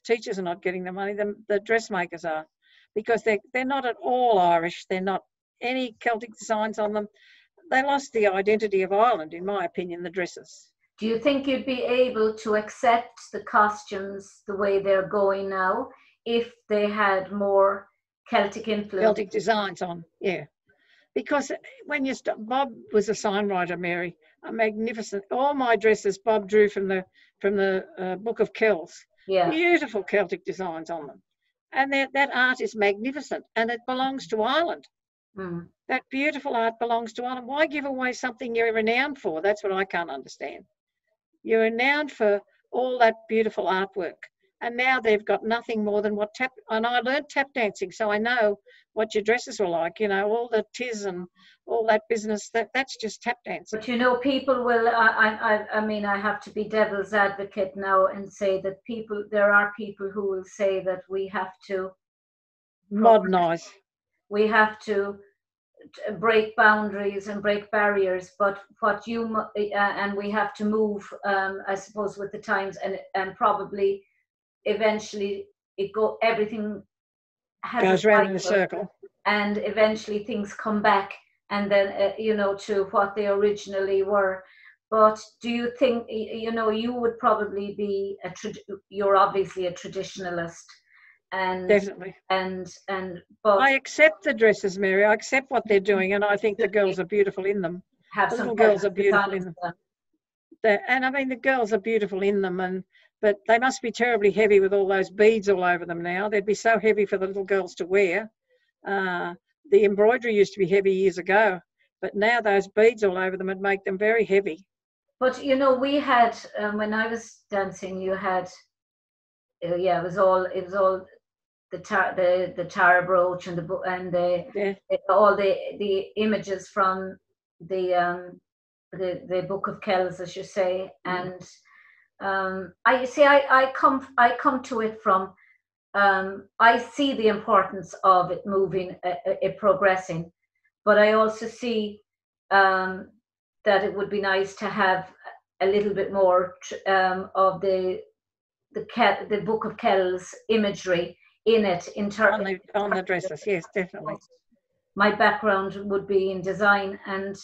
Speaker 2: Teachers are not getting the money, the dressmakers are, because they're not at all Irish. They're not any Celtic designs on them. They lost the identity of Ireland, in my opinion, the dresses.
Speaker 1: Do you think you'd be able to accept the costumes the way they're going now if they had more Celtic influence?
Speaker 2: Celtic designs on, yeah. Because when you Bob was a sign writer, Mary, a magnificent. All my dresses Bob drew from the Book of Kells.
Speaker 1: Yeah.
Speaker 2: Beautiful Celtic designs on them, and that art is magnificent, and it belongs to Ireland.
Speaker 1: Mm.
Speaker 2: That beautiful art belongs to Ireland. Why give away something you're renowned for? That's what I can't understand. You're renowned for all that beautiful artwork, and now they've got nothing more than what tap. And I learned tap dancing, so I know what your dresses were like. You know, all the tiz and all that business. That's just tap dancing.
Speaker 1: But you know, people will. I mean, I have to be devil's advocate now and say that there are people who will say that we have to
Speaker 2: modernise.
Speaker 1: We have to break boundaries and break barriers, but and we have to move, I suppose, with the times, and probably eventually everything
Speaker 2: goes round in a circle,
Speaker 1: and eventually things come back, and then you know, to what they originally were. But do you think, you know, you would probably be you're obviously a traditionalist. And
Speaker 2: definitely,
Speaker 1: but
Speaker 2: I accept the dresses, Mary. I accept what they're doing, and I think the girls are beautiful in them. The little girls are beautiful in them. And I mean, the girls are beautiful in them, but they must be terribly heavy with all those beads all over them now. They'd be so heavy for the little girls to wear. The embroidery used to be heavy years ago, but now those beads all over them would make them very heavy.
Speaker 1: But you know, we had when I was dancing, you had it was all the Tara brooch and all the images from the Book of Kells, as you say, and I come to it from I see the importance of it moving, it progressing, but I also see that it would be nice to have a little bit more of the Book of Kells imagery in it,
Speaker 2: on the dresses. Yes, definitely.
Speaker 1: My background would be in design, and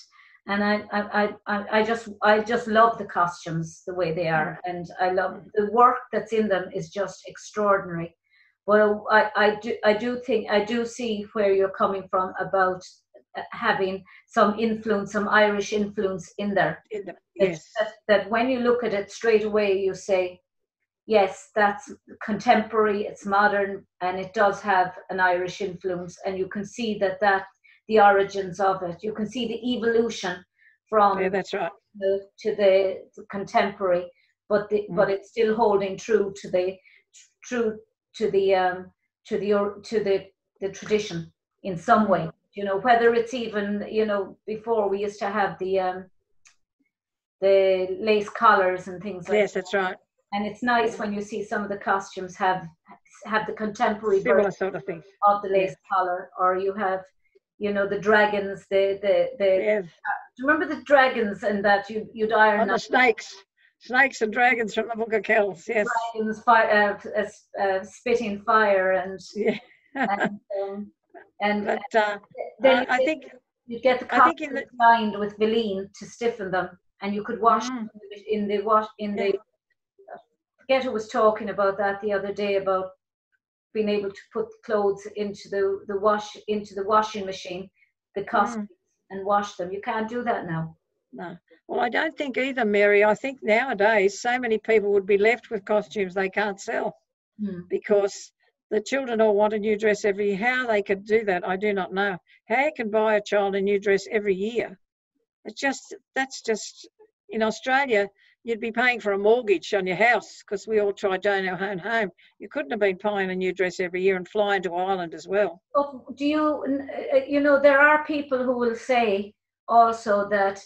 Speaker 1: I just love the costumes the way they are, and I love the work that's in them is just extraordinary. But I do see where you're coming from about having some influence, some Irish influence in there.
Speaker 2: Yes.
Speaker 1: That when you look at it straight away, you say, yes, that's contemporary, it's modern, and it does have an Irish influence, and you can see that the origins of it. You can see the evolution from
Speaker 2: that's right.
Speaker 1: to the contemporary. but it's still holding true to the tradition in some way. You know, whether it's even, you know, before we used to have the lace collars and things like
Speaker 2: yes, that's right.
Speaker 1: And it's nice when you see some of the costumes have the contemporary
Speaker 2: Similar
Speaker 1: version
Speaker 2: sort of thing
Speaker 1: of the lace collar, or you have, you know, the dragons,
Speaker 2: yes.
Speaker 1: do you remember the dragons and that you'd iron
Speaker 2: the snakes and dragons from the Book of Kells, yes.
Speaker 1: Dragons spitting fire and
Speaker 2: yeah.
Speaker 1: and
Speaker 2: But
Speaker 1: then
Speaker 2: I think
Speaker 1: you get the costumes lined with Valine to stiffen them, and you could wash them in the I forget who was talking about that the other day, about being able to put clothes into the washing machine, the costumes, and wash them. You can't do that now.
Speaker 2: No. Well, I don't think either, Mary. I think nowadays so many people would be left with costumes they can't sell because the children all want a new dress every year. How they could do that, I do not know. How you can buy a child a new dress every year? That's just in Australia. You'd be paying for a mortgage on your house because we all try to own our own home. You couldn't have been buying a new dress every year and flying to Ireland as well.
Speaker 1: But do you know, there are people who will say also that,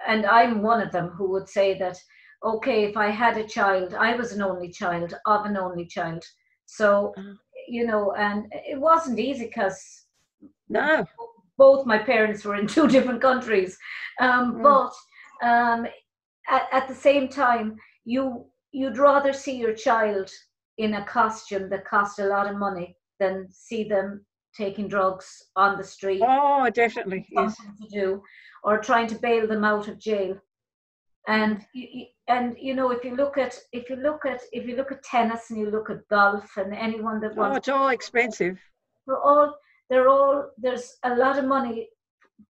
Speaker 1: and I'm one of them, who would say that, okay, if I had a child, I was an only child of an only child. So, you know, and it wasn't easy because both my parents were in 2 different countries. But at the same time, you'd rather see your child in a costume that cost a lot of money than see them taking drugs on the street.
Speaker 2: Oh, definitely, yes.
Speaker 1: To do, or trying to bail them out of jail. And you know, if you look at tennis and you look at golf and anyone that wants,
Speaker 2: it's all expensive.
Speaker 1: There's a lot of money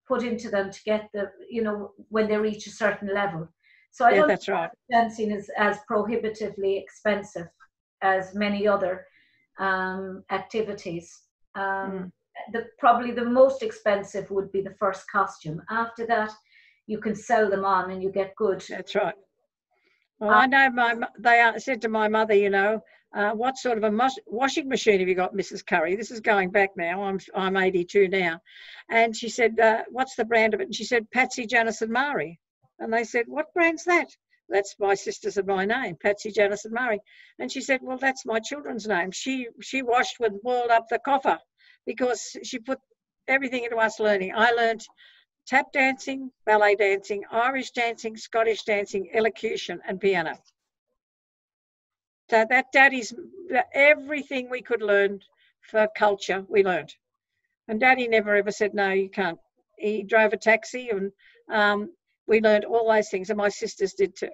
Speaker 1: put into them to get you know, when they reach a certain level. So I don't
Speaker 2: that's right.
Speaker 1: Dancing is as prohibitively expensive as many other activities. Probably the most expensive would be the first costume. After that, you can sell them on and you get good.
Speaker 2: That's right. Well, I know they said to my mother, you know, what sort of a washing machine have you got, Mrs. Currie? This is going back now. I'm 82 now. And she said, what's the brand of it? And she said, Patsy, Janice and Mary. And they said, what brand's that? That's my sister's and my name, Patsy, Janice and Mary. And she said, well, that's my children's name. She washed with boiled up the coffer because she put everything into us learning. I learned tap dancing, ballet dancing, Irish dancing, Scottish dancing, elocution and piano. So that is everything we could learn for culture, we learned. And Daddy never ever said, no, you can't. He drove a taxi and we learned all those things, and my sisters did too.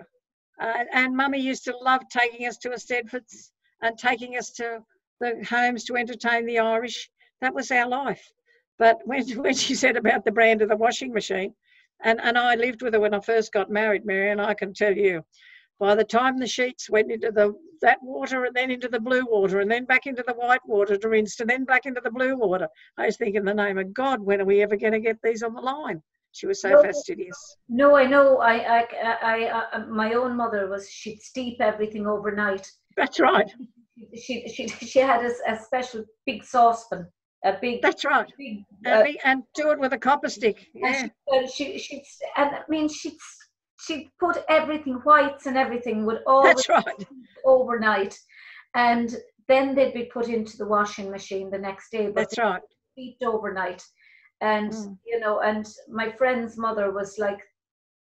Speaker 2: And Mummy used to love taking us to Eisteddfods and taking us to the homes to entertain the Irish. That was our life. But when she said about the brand of the washing machine, and I lived with her when I first got married, Mary, and I can tell you, by the time the sheets went into that water and then into the blue water and then back into the white water to rinse and then back into the blue water, I was thinking, in the name of God, when are we ever going to get these on the line? She was so fastidious.
Speaker 1: No, I know. I my own mother she'd steep everything overnight.
Speaker 2: That's right.
Speaker 1: She had a special big saucepan, a big.
Speaker 2: That's right. Big, and do it with a copper stick. Yeah. She'd put everything, whites and everything, would all overnight, and then they'd be put into the washing machine the next day. But that's right.
Speaker 1: Steeped overnight. And you know, and my friend's mother was like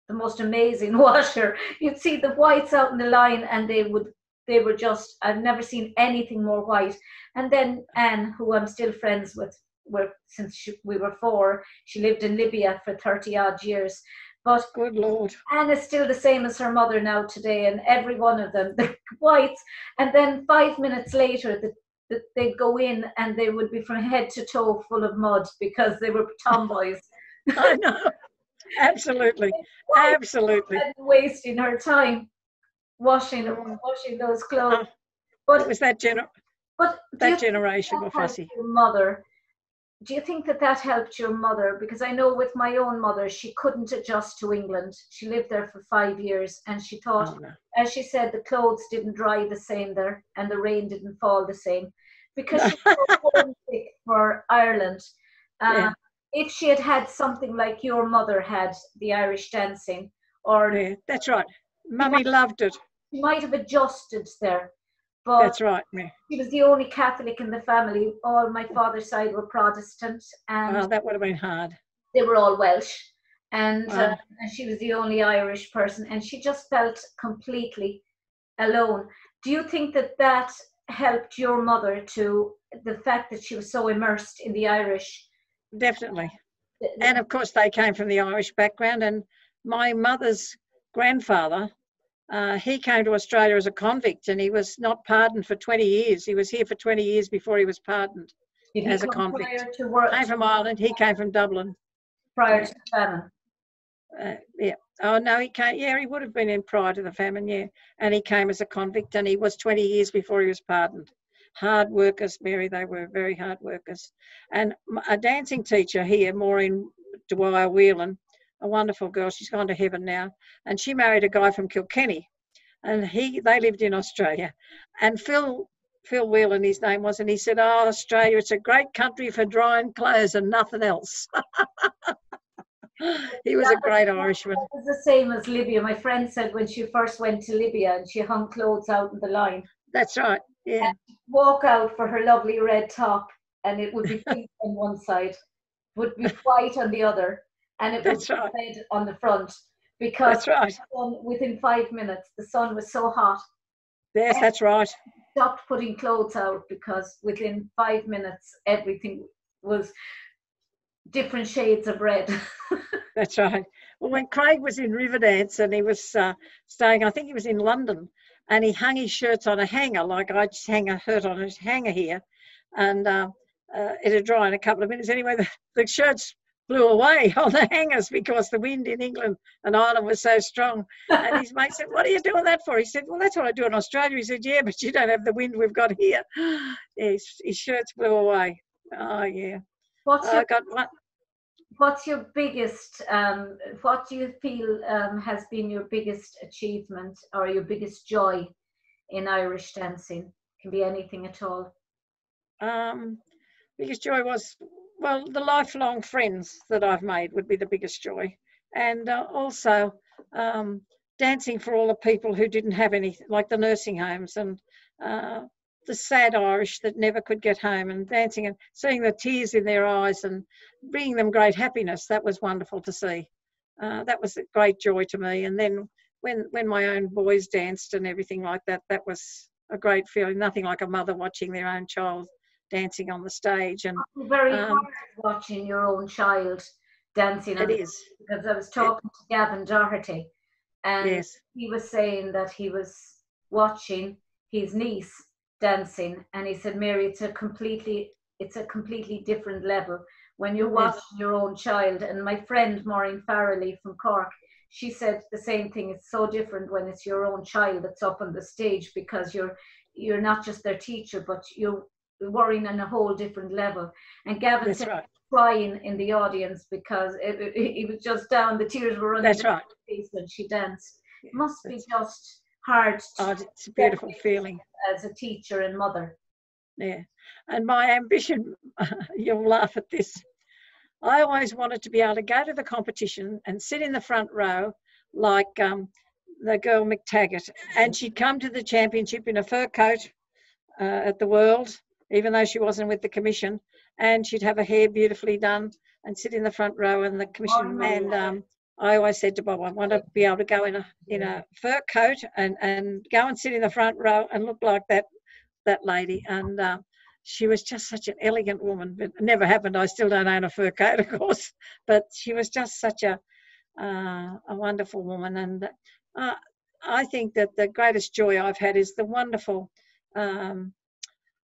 Speaker 1: the most amazing washer. You'd see the whites out in the line, and they were just, I've never seen anything more white. And then Anne, who I'm still friends with, since we were 4, she lived in Libya for 30 odd years. But
Speaker 2: good Lord,
Speaker 1: Anne is still the same as her mother now today, and every one of them, the whites. And then 5 minutes later, they'd go in and they would be from head to toe full of mud because they were tomboys.
Speaker 2: I know, absolutely, absolutely.
Speaker 1: And wasting her time washing those clothes. But
Speaker 2: it was that generation were fussy.
Speaker 1: Your mother do you think that that helped your mother? Because I know with my own mother, she couldn't adjust to England. She lived there for 5 years, and she thought,
Speaker 2: Oh, no.
Speaker 1: as she said, the clothes didn't dry the same there and the rain didn't fall the same, because
Speaker 2: No.
Speaker 1: she was so homesick for Ireland.
Speaker 2: Yeah.
Speaker 1: If she had had something like your mother had, the Irish dancing, or
Speaker 2: Yeah, that's right. Mummy loved it.
Speaker 1: she might have adjusted there. But
Speaker 2: That's right. Yeah.
Speaker 1: she was the only Catholic in the family. All my father's side were Protestant, and
Speaker 2: Oh, that would have been hard.
Speaker 1: they were all Welsh. And,
Speaker 2: Wow.
Speaker 1: and she was the only Irish person, and she just felt completely alone. Do you think that that helped your mother to the fact that she was so immersed in the Irish?
Speaker 2: Definitely. And of course, they came from the Irish background. And my mother's grandfather, he came to Australia as a convict, and he was not pardoned for 20 years. He was here for 20 years before he was pardoned as a convict.
Speaker 1: Prior to work?
Speaker 2: Came from Ireland. He came from Dublin.
Speaker 1: Prior to the famine?
Speaker 2: Yeah. Oh, no, he came. Yeah, he would have been in prior to the famine, yeah. And he came as a convict, and he was 20 years before he was pardoned. Hard workers, Mary, they were very hard workers. And a dancing teacher here, Maureen Dwyer Whelan, a wonderful girl, she's gone to heaven now, and she married a guy from Kilkenny, and they lived in Australia. And Phil Whelan, his name was, and he said, oh, Australia, it's a great country for drying clothes and nothing else. He was a great Irishman.
Speaker 1: It was the same as Libya. My friend said when she first went to Libya and she hung clothes out in the line.
Speaker 2: That's right, yeah.
Speaker 1: And walk out for her lovely red top, and it would be pink on one side, would be white on the other, and it would be red on the front, because
Speaker 2: that's right.
Speaker 1: Within 5 minutes the sun was so hot.
Speaker 2: Yes, that's right.
Speaker 1: Stopped putting clothes out because within 5 minutes everything was different shades of red.
Speaker 2: That's right. Well, when Craig was in Riverdance and he was staying, I think he was in London, and he hung his shirts on a hanger, like I just hang a shirt on a hanger here, and it'd dry in a couple of minutes. Anyway, the shirts blew away on the hangers because the wind in England and Ireland was so strong. And his mate said, what are you doing that for? He said, well, that's what I do in Australia. He said, yeah, but you don't have the wind we've got here. Yeah, his shirts blew away. Oh, yeah.
Speaker 1: What's your biggest, what do you feel has been your biggest achievement or your biggest joy in Irish dancing? Can be anything at all.
Speaker 2: Biggest joy was, well, the lifelong friends that I've made would be the biggest joy. And also dancing for all the people who didn't have anything, like the nursing homes and the sad Irish that never could get home, and dancing and seeing the tears in their eyes and bringing them great happiness. That was wonderful to see. That was a great joy to me. And then when my own boys danced and everything like that, that was a great feeling. Nothing like a mother watching their own child dancing on the stage. And
Speaker 1: very hard watching your own child dancing.
Speaker 2: It is.
Speaker 1: Because I was talking to Gavin Doherty, and he was saying that he was watching his niece dancing, and he said, Mary, it's a completely different level when you're watching your own child. And my friend Maureen Farrelly from Cork, she said the same thing. It's so different when it's your own child that's up on the stage, because you're not just their teacher, but you're worrying on a whole different level. And Gavin said crying in the audience because he was just down, the tears were running down his face when she danced. It must be just hard.
Speaker 2: It's a beautiful feeling
Speaker 1: as a teacher and mother.
Speaker 2: Yeah, and my ambition, you'll laugh at this, I always wanted to be able to go to the competition and sit in the front row like the girl McTaggart, and she'd come to the championship in a fur coat at the World, even though she wasn't with the commission, and she'd have her hair beautifully done and sit in the front row in the commission. And I always said to Bob, I want to be able to go in a fur coat and go and sit in the front row and look like that lady. And she was just such an elegant woman, but it never happened. I still don't own a fur coat, of course, but she was just such a wonderful woman. And I think that the greatest joy I've had is the wonderful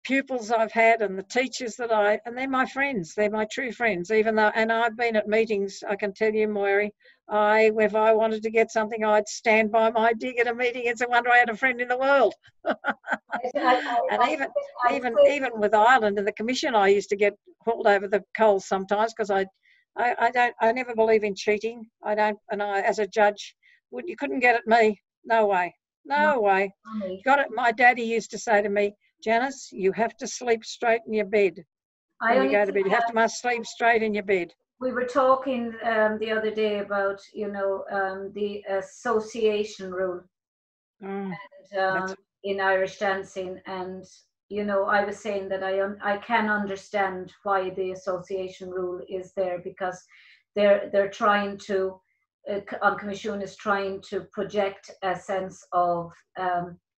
Speaker 2: pupils I've had and the teachers and they're my friends. They're my true friends, even though, and I've been at meetings, I can tell you, Mary, if I wanted to get something, I'd stand by my dig at a meeting and say, wonder I had a friend in the world. And even with Ireland and the Commission, I used to get hauled over the coals sometimes because I never believe in cheating. I don't, and I, as a judge, you couldn't get at me. No way. No way. Got it. My daddy used to say to me, Janice, you have to sleep straight in your bed. When you go to bed, you must sleep straight in your bed.
Speaker 1: We were talking the other day about, the association rule in Irish dancing, and I was saying that I can understand why the association rule is there, because they're trying to on Commission is trying to project a sense of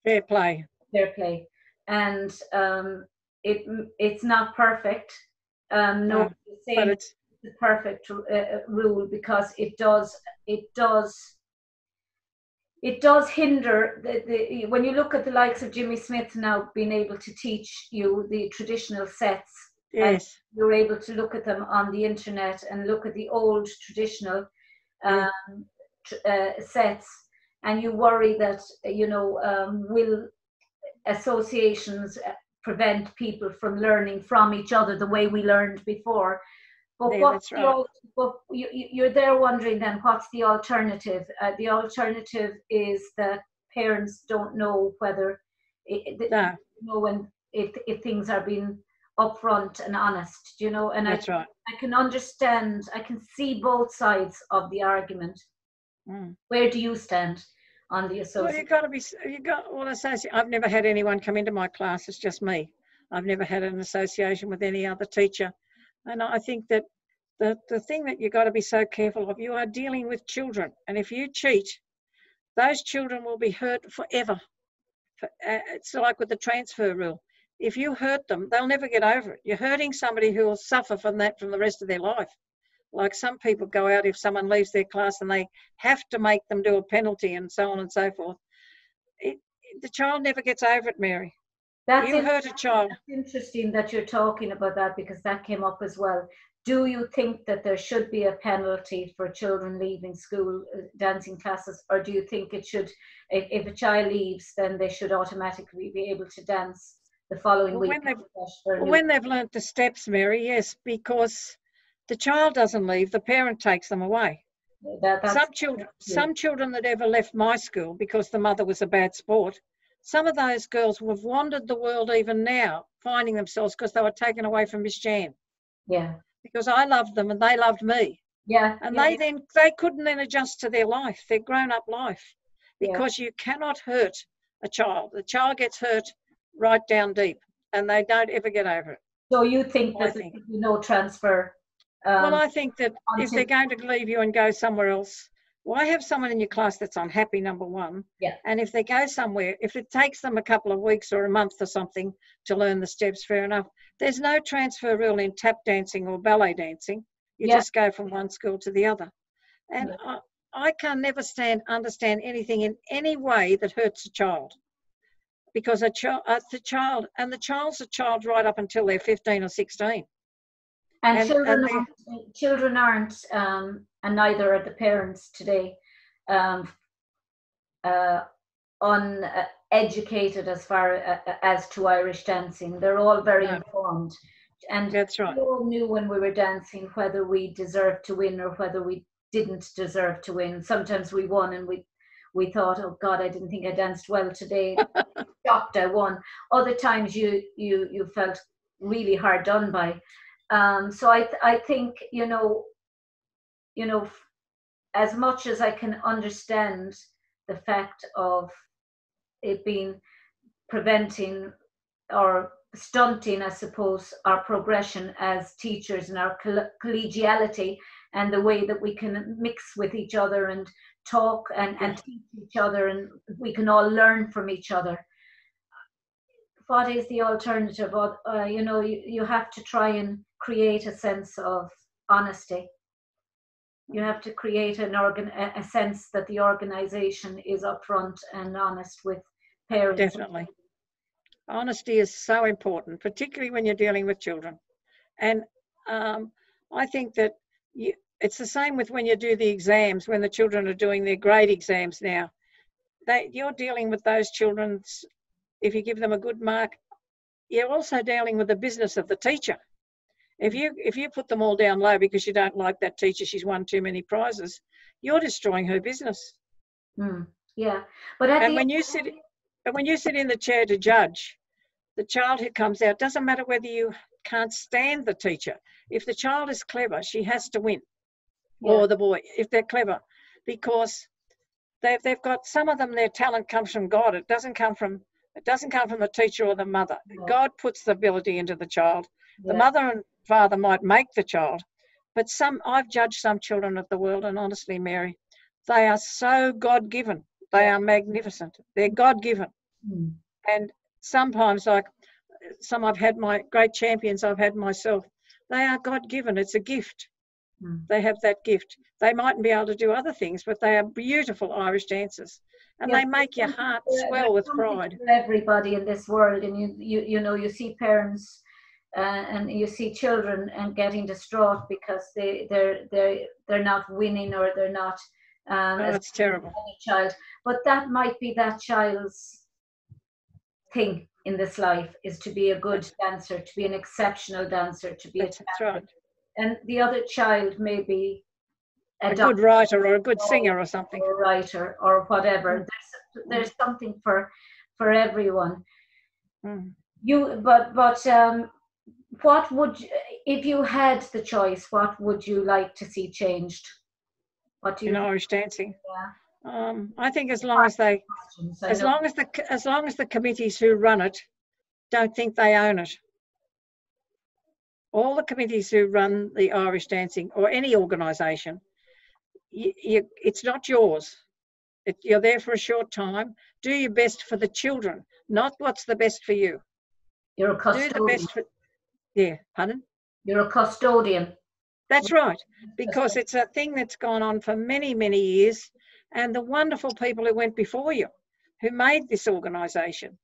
Speaker 2: fair play,
Speaker 1: and it's not perfect. No,
Speaker 2: but it's
Speaker 1: the perfect rule, because it does hinder when you look at the likes of Jimmy Smith now being able to teach you the traditional sets.
Speaker 2: Yes,
Speaker 1: you're able to look at them on the internet and look at the old traditional sets, and you worry that will associations prevent people from learning from each other the way we learned before. But you're there wondering then, what's the alternative? The alternative is that parents don't know whether if things are being upfront and honest, and
Speaker 2: that's right.
Speaker 1: I can understand, I can see both sides of the argument. Where do you stand on the association?
Speaker 2: I've never had anyone come into my class, it's just me. I've never had an association with any other teacher. And I think that the thing that you've got to be so careful of, you are dealing with children. And if you cheat, those children will be hurt forever. It's like with the transfer rule. If you hurt them, they'll never get over it. You're hurting somebody who will suffer from that from the rest of their life. Like some people go out, if someone leaves their class and they have to make them do a penalty and so on and so forth. The child never gets over it, Mary. You hurt a child.
Speaker 1: That's interesting that you're talking about that, because that came up as well. Do you think that there should be a penalty for children leaving school dancing classes, or do you think it should, if a child leaves, then they should automatically be able to dance the following week?
Speaker 2: When they've learnt the steps, Mary, yes, because the child doesn't leave, the parent takes them away. Some children that ever left my school because the mother was a bad sport, some of those girls have wandered the world even now, finding themselves because they were taken away from Ms Jan.
Speaker 1: Yeah.
Speaker 2: Because I loved them and they loved me.
Speaker 1: Yeah.
Speaker 2: And they couldn't then adjust to their life, their grown-up life, because you cannot hurt a child. The child gets hurt right down deep and they don't ever get over it.
Speaker 1: So you think that there should be no transfer?
Speaker 2: Well, I think that if they're going to leave you and go somewhere else, why have someone in your class that's unhappy, number one?
Speaker 1: Yeah.
Speaker 2: And if they go somewhere, if it takes them a couple of weeks or a month or something to learn the steps, fair enough. There's no transfer rule in tap dancing or ballet dancing. You just go from one school to the other. And I can never understand anything in any way that hurts a child. Because the child's a child right up until they're 15 or 16.
Speaker 1: And children aren't, and neither are the parents today, uneducated as far as to Irish dancing. They're all very informed. And
Speaker 2: that's right.
Speaker 1: We all knew when we were dancing whether we deserved to win or whether we didn't deserve to win. Sometimes we won and we thought, oh God, I didn't think I danced well today. Shocked I won. Other times you felt really hard done by. So I think, as much as I can understand the fact of it being preventing or stunting, I suppose, our progression as teachers and our collegiality and the way that we can mix with each other and talk and teach each other, and we can all learn from each other. What is the alternative? You have to try and create a sense of honesty. You have to create a sense that the organisation is upfront and honest with parents.
Speaker 2: Definitely. Honesty is so important, particularly when you're dealing with children. And I think that it's the same with when you do the exams, when the children are doing their grade exams now. You're dealing with those children. If you give them a good mark, you're also dealing with the business of the teacher. If you put them all down low because you don't like that teacher, she's won too many prizes, you're destroying her business.
Speaker 1: Yeah, but
Speaker 2: when you sit in the chair to judge, the child who comes out, doesn't matter whether you can't stand the teacher. If the child is clever, she has to win, or the boy, if they're clever, because they've got, some of them, their talent comes from God. It doesn't come from the teacher or the mother. God puts the ability into the child. The mother and father might make the child, but I've judged some children of the world, and honestly, Mary, they are so God-given. They are magnificent. They're God-given. And sometimes, like some I've had, my great champions I've had myself, they are God-given. It's a gift. They have that gift. They mightn't be able to do other things, but they are beautiful Irish dancers, and they make your heart swell with pride.
Speaker 1: For everybody in this world, and you know, you see parents and you see children and getting distraught because they're not winning, or they're not.
Speaker 2: It's terrible.
Speaker 1: Child, but that might be that child's thing in this life, is to be a good dancer, to be an exceptional dancer, to be a dancer.
Speaker 2: Right.
Speaker 1: And the other child may be
Speaker 2: a good writer or a good singer or something,
Speaker 1: or a writer or whatever. There's something for everyone. What would, if you had the choice, what would you like to see changed? What do you
Speaker 2: in Irish dancing? I think as long as the committees who run it don't think they own it. All the committees who run the Irish dancing, or any organisation, it's not yours. You're there for a short time. Do your best for the children, not what's the best for you.
Speaker 1: You're a custodian.
Speaker 2: Do the best for, pardon?
Speaker 1: You're a custodian.
Speaker 2: That's right, because it's a thing that's gone on for many, many years, and the wonderful people who went before you, who made this organisation,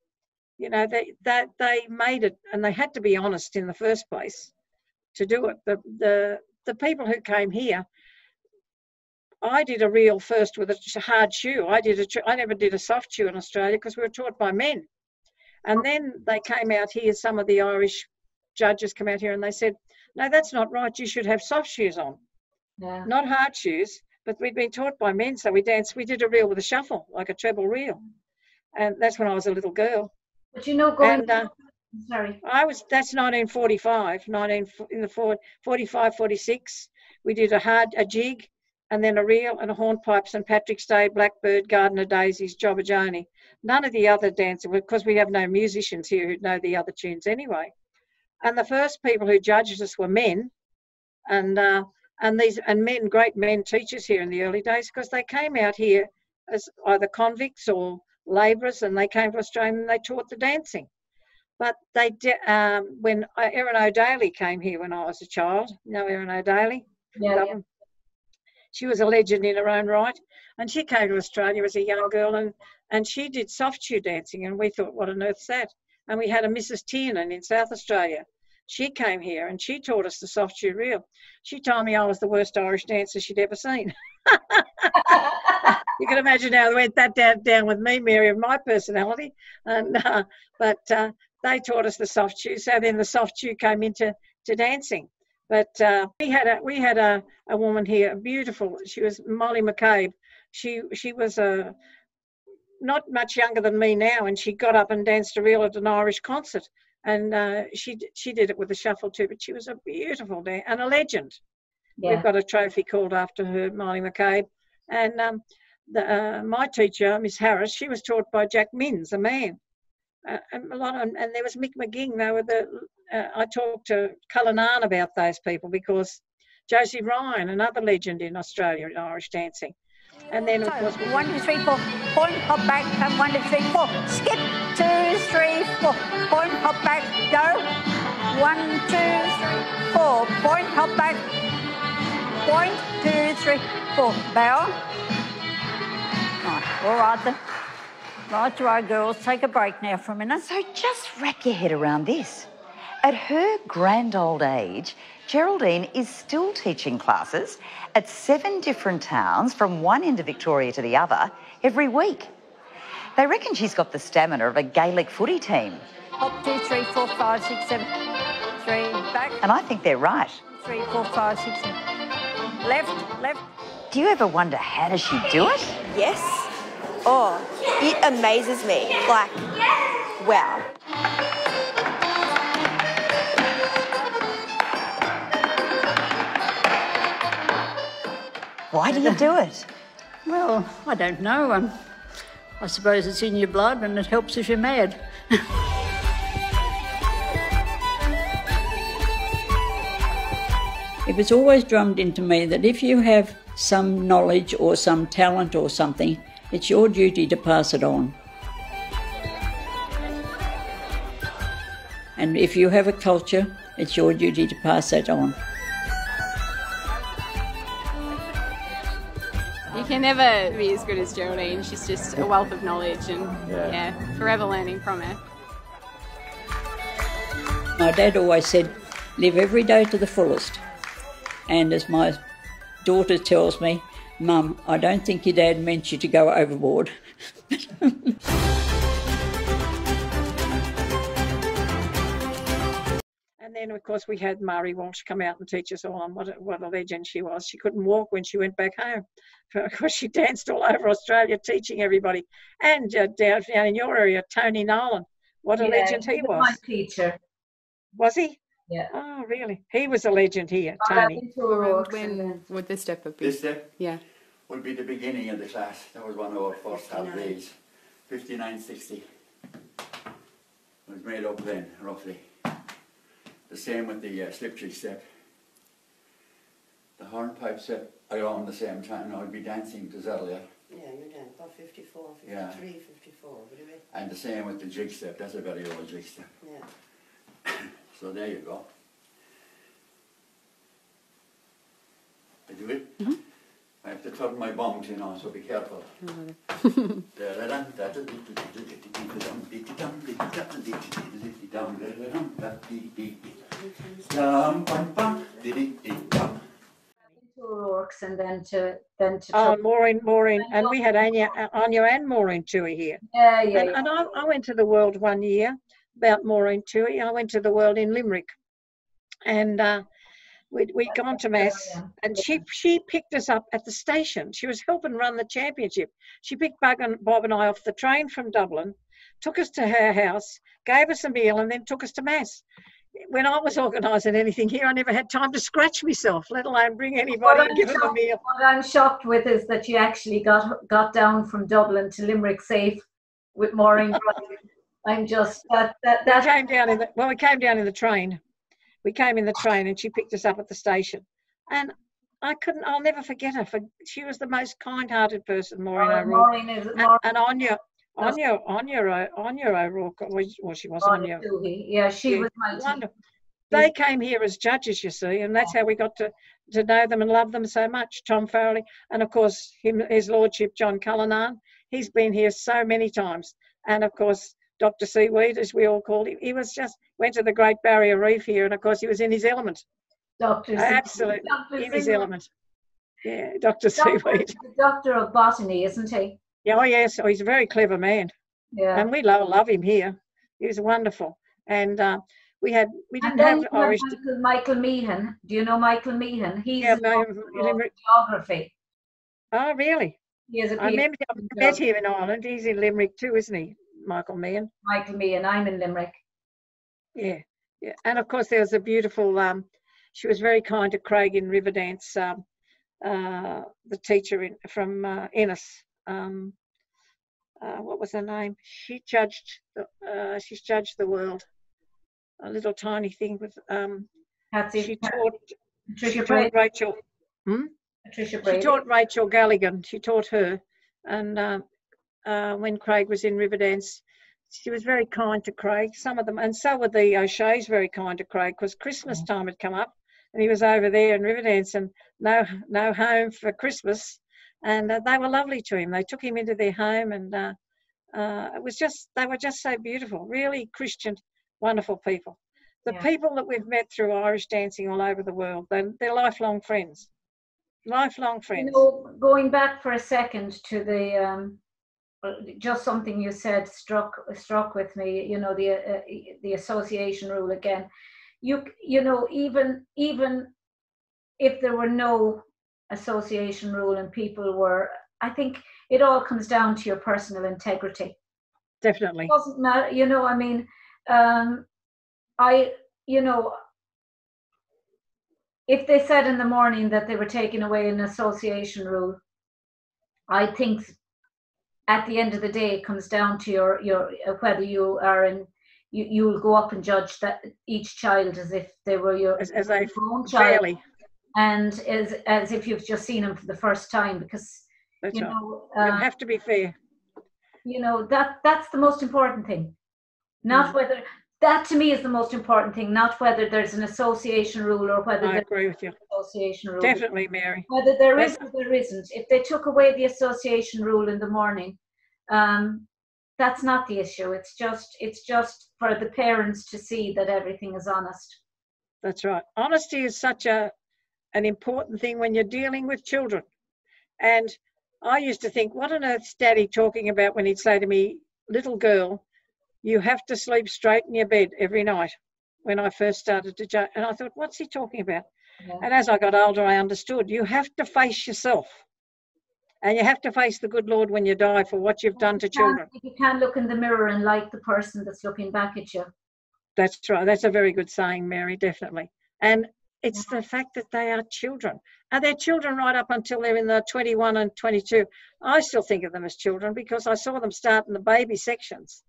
Speaker 2: you know, they made it, and they had to be honest in the first place to do it. The people who came here, I did a reel first with a hard shoe. I never did a soft shoe in Australia because we were taught by men. And then they came out here, some of the Irish judges come out here and they said, no, that's not right. You should have soft shoes on, not hard shoes. But we'd been taught by men, so we did a reel with a shuffle, like a treble reel. And that's when I was a little girl.
Speaker 1: But you know, sorry.
Speaker 2: That's 1945, in the 45, 46. We did a jig, and then a reel and a hornpipe, St Patrick's Day, Blackbird, Garden of Daisies, Jobba Joni. None of the other dancers, because we have no musicians here who know the other tunes anyway. And the first people who judged us were men, and men, great men teachers here in the early days, because they came out here as either convicts or labourers, and they came to Australia and they taught the dancing. But when Erin O'Daly came here when I was a child, you know Erin O'Daly?
Speaker 1: Yeah.
Speaker 2: She was a legend in her own right, and she came to Australia as a young girl, and she did soft shoe dancing, and we thought, what on earth's that? And we had a Mrs Tiernan in South Australia. She came here and she taught us the soft shoe reel. She told me I was the worst Irish dancer she'd ever seen. You can imagine how they went that down with me, Mary, of my personality. But they taught us the soft shoe. So then the soft shoe came into dancing. But we had a woman here, beautiful. She was Molly McCabe. She was not much younger than me now, and she got up and danced a reel at an Irish concert. And she did it with a shuffle too, but she was a beautiful dancer and a legend. Yeah. We've got a trophy called after her, Molly McCabe. And my teacher, Miss Harris, she was taught by Jack Minns, a man. And there was Mick McGing. They were I talked to Cullinan about those people, because Josie Ryan, another legend in Australia in Irish dancing. And then of course
Speaker 3: 1, 2, 3, 4, point, hop back, and 1, 2, 3, 4, skip, 2, 3, 4, point, hop back, go, 1, 2, 3, 4, point, hop back, 1, 2, 3, 4, bow. All right then. Right, girls, take a break now for a minute.
Speaker 4: So just wrap your head around this. At her grand old age, Geraldine is still teaching classes at 7 different towns from one end of Victoria to the other every week. They reckon she's got the stamina of a Gaelic footy team.
Speaker 3: Hop 2, 3, 4, 5, 6, 7. 3, back.
Speaker 4: And I think they're right.
Speaker 3: 3, 4, 5, 6, 7. Left, left.
Speaker 4: Do you ever wonder how does she do it?
Speaker 5: Yes. Oh, it amazes me. Like, wow.
Speaker 4: Why do you do it?
Speaker 3: Well, I don't know. I suppose it's in your blood and it helps if you're mad. It was always drummed into me that if you have some knowledge or some talent or something, it's your duty to pass it on. And if you have a culture, it's your duty to pass that on.
Speaker 6: You can never be as good as Geraldine. She's just a wealth of knowledge and yeah, forever learning from her.
Speaker 3: My dad always said, live every day to the fullest. And as my daughter tells me, Mum, I don't think your dad meant you to go overboard.
Speaker 2: And then, of course, we had Mary Walsh come out and teach us all on what a legend she was. She couldn't walk when she went back home. Of course, she danced all over Australia teaching everybody. And down in your area, Tony Nolan, what a legend he was.
Speaker 1: My teacher.
Speaker 2: Was he?
Speaker 1: Yeah.
Speaker 2: Oh, really? He was a legend here, Tony.
Speaker 6: When would this step have been?
Speaker 7: This step?
Speaker 6: Yeah.
Speaker 7: Would be the beginning of the class. That was one of our first half days. 5960. It was made up then, roughly. The same with the slip jig step. The hornpipe step around the same time. I would be dancing to Zalia.
Speaker 8: Yeah, you're down about 54, 53,
Speaker 7: Yeah.
Speaker 8: 54, would it?
Speaker 7: And the same with the jig step. That's a very old jig step.
Speaker 8: Yeah.
Speaker 7: So there you go. I do it.
Speaker 6: Mm-hmm.
Speaker 7: I have to turn my bum, you know, so be careful.
Speaker 1: O'Rourke's and then to
Speaker 2: Oh, Maureen, and we had Anya and Maureen Toohey here.
Speaker 1: yeah.
Speaker 2: And I went to the World one year about Maureen Toohey. I went to the World in Limerick, and we'd gone to Mass, and she picked us up at the station. She was helping run the championship. She picked Bob and I off the train from Dublin, took us to her house, gave us a meal, and then took us to Mass. When I was organising anything here, I never had time to scratch myself, let alone bring anybody and give them a meal.
Speaker 1: What I'm shocked with is that you actually got down from Dublin to Limerick safe with Maureen driving. I'm just that
Speaker 2: We came down in the train. We came in the train and she picked us up at the station. And I'll never forget her. She was the most kind-hearted person, Maureen O'Rourke. And Anya O'Rourke, well, she wasn't Anya.
Speaker 1: Yeah, she was my
Speaker 2: wonderful. They came here as judges, you see, and that's how we got to know them and love them so much. Tom Farrelly, and of course his lordship John Cullinan. He's been here so many times, and of course Dr. Seaweed, as we all called him. He was went to the Great Barrier Reef here, and of course he was in his element. Absolutely in his element. Yeah, Dr. Seaweed.
Speaker 1: Doctor of botany, isn't he?
Speaker 2: Yeah, oh yes, he's a very clever man.
Speaker 1: Yeah.
Speaker 2: And we love him here. He was wonderful. And we didn't have Irish.
Speaker 1: Michael Meehan. Do you know Michael Meehan? He's geography.
Speaker 2: Oh, really?
Speaker 1: He is
Speaker 2: I remember I met him in Ireland. He's in Limerick too, isn't he, Michael Meehan?
Speaker 1: Michael Meehan. I'm in Limerick.
Speaker 2: Yeah. And of course there was a beautiful. She was very kind to Craig in Riverdance, the teacher from Ennis. What was her name? She's judged the world. A little tiny thing with she taught Rachel.
Speaker 1: Patricia
Speaker 2: Brady. She taught Rachel Galligan. She taught her, and when Craig was in Riverdance, she was very kind to Craig. Some of them, and so were the O'Shea's very kind to Craig, because Christmas time had come up, and he was over there in Riverdance, and no home for Christmas. And they were lovely to him. They took him into their home, and It was just, they were just so beautiful, really Christian, wonderful people. The people that we've met through Irish dancing all over the world, they're lifelong friends. Lifelong friends.
Speaker 1: You know, going back for a second to the just something you said struck with me. You know, the association rule again. You know, even if there were no association rule and people were, I think it all comes down to your personal integrity.
Speaker 2: Definitely.
Speaker 1: It doesn't matter, you know. I mean, you know, if they said in the morning that they were taking away an association rule, I think at the end of the day it comes down to your whether you are in, you'll go up and judge that each child as if they were your
Speaker 2: as
Speaker 1: own child,
Speaker 2: fairly.
Speaker 1: and as if you've just seen them for the first time, because
Speaker 2: That's
Speaker 1: you
Speaker 2: right.
Speaker 1: know,
Speaker 2: You have to be fair.
Speaker 1: You know, that's the most important thing. Not whether, that to me is the most important thing, not whether there's an association rule or whether
Speaker 2: I agree with you.
Speaker 1: Association rule.
Speaker 2: Definitely, Mary.
Speaker 1: Whether there is or there isn't. If they took away the association rule in the morning, that's not the issue. It's just for the parents to see that everything is honest.
Speaker 2: That's right. Honesty is such an important thing when you're dealing with children. And I used to think, what on earth's Daddy talking about when he'd say to me, little girl, you have to sleep straight in your bed every night, when I first started to judge. And I thought, what's he talking about? Yeah. And as I got older, I understood. You have to face yourself. And you have to face the good Lord when you die for what you've done to children.
Speaker 1: You can't look in the mirror and like the person that's looking back at you.
Speaker 2: That's right. That's a very good saying, Mary, definitely. And it's the fact that they are children. And they're children right up until they're in the 21 and 22. I still think of them as children because I saw them start in the baby sections.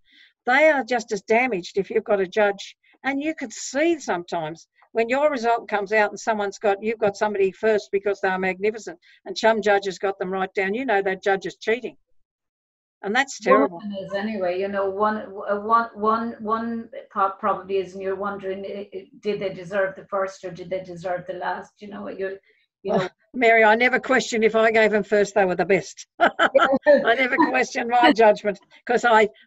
Speaker 2: They are just as damaged if you've got a judge. And you could see sometimes when your result comes out and you've got somebody first because they're magnificent and some judges got them right down, you know that judge is cheating. And that's terrible.
Speaker 1: One is anyway, you know, one probably is, and you're wondering, did they deserve the first or did they deserve the last? You know, you know.
Speaker 2: Mary, I never questioned if I gave them first, they were the best. I never questioned my judgment because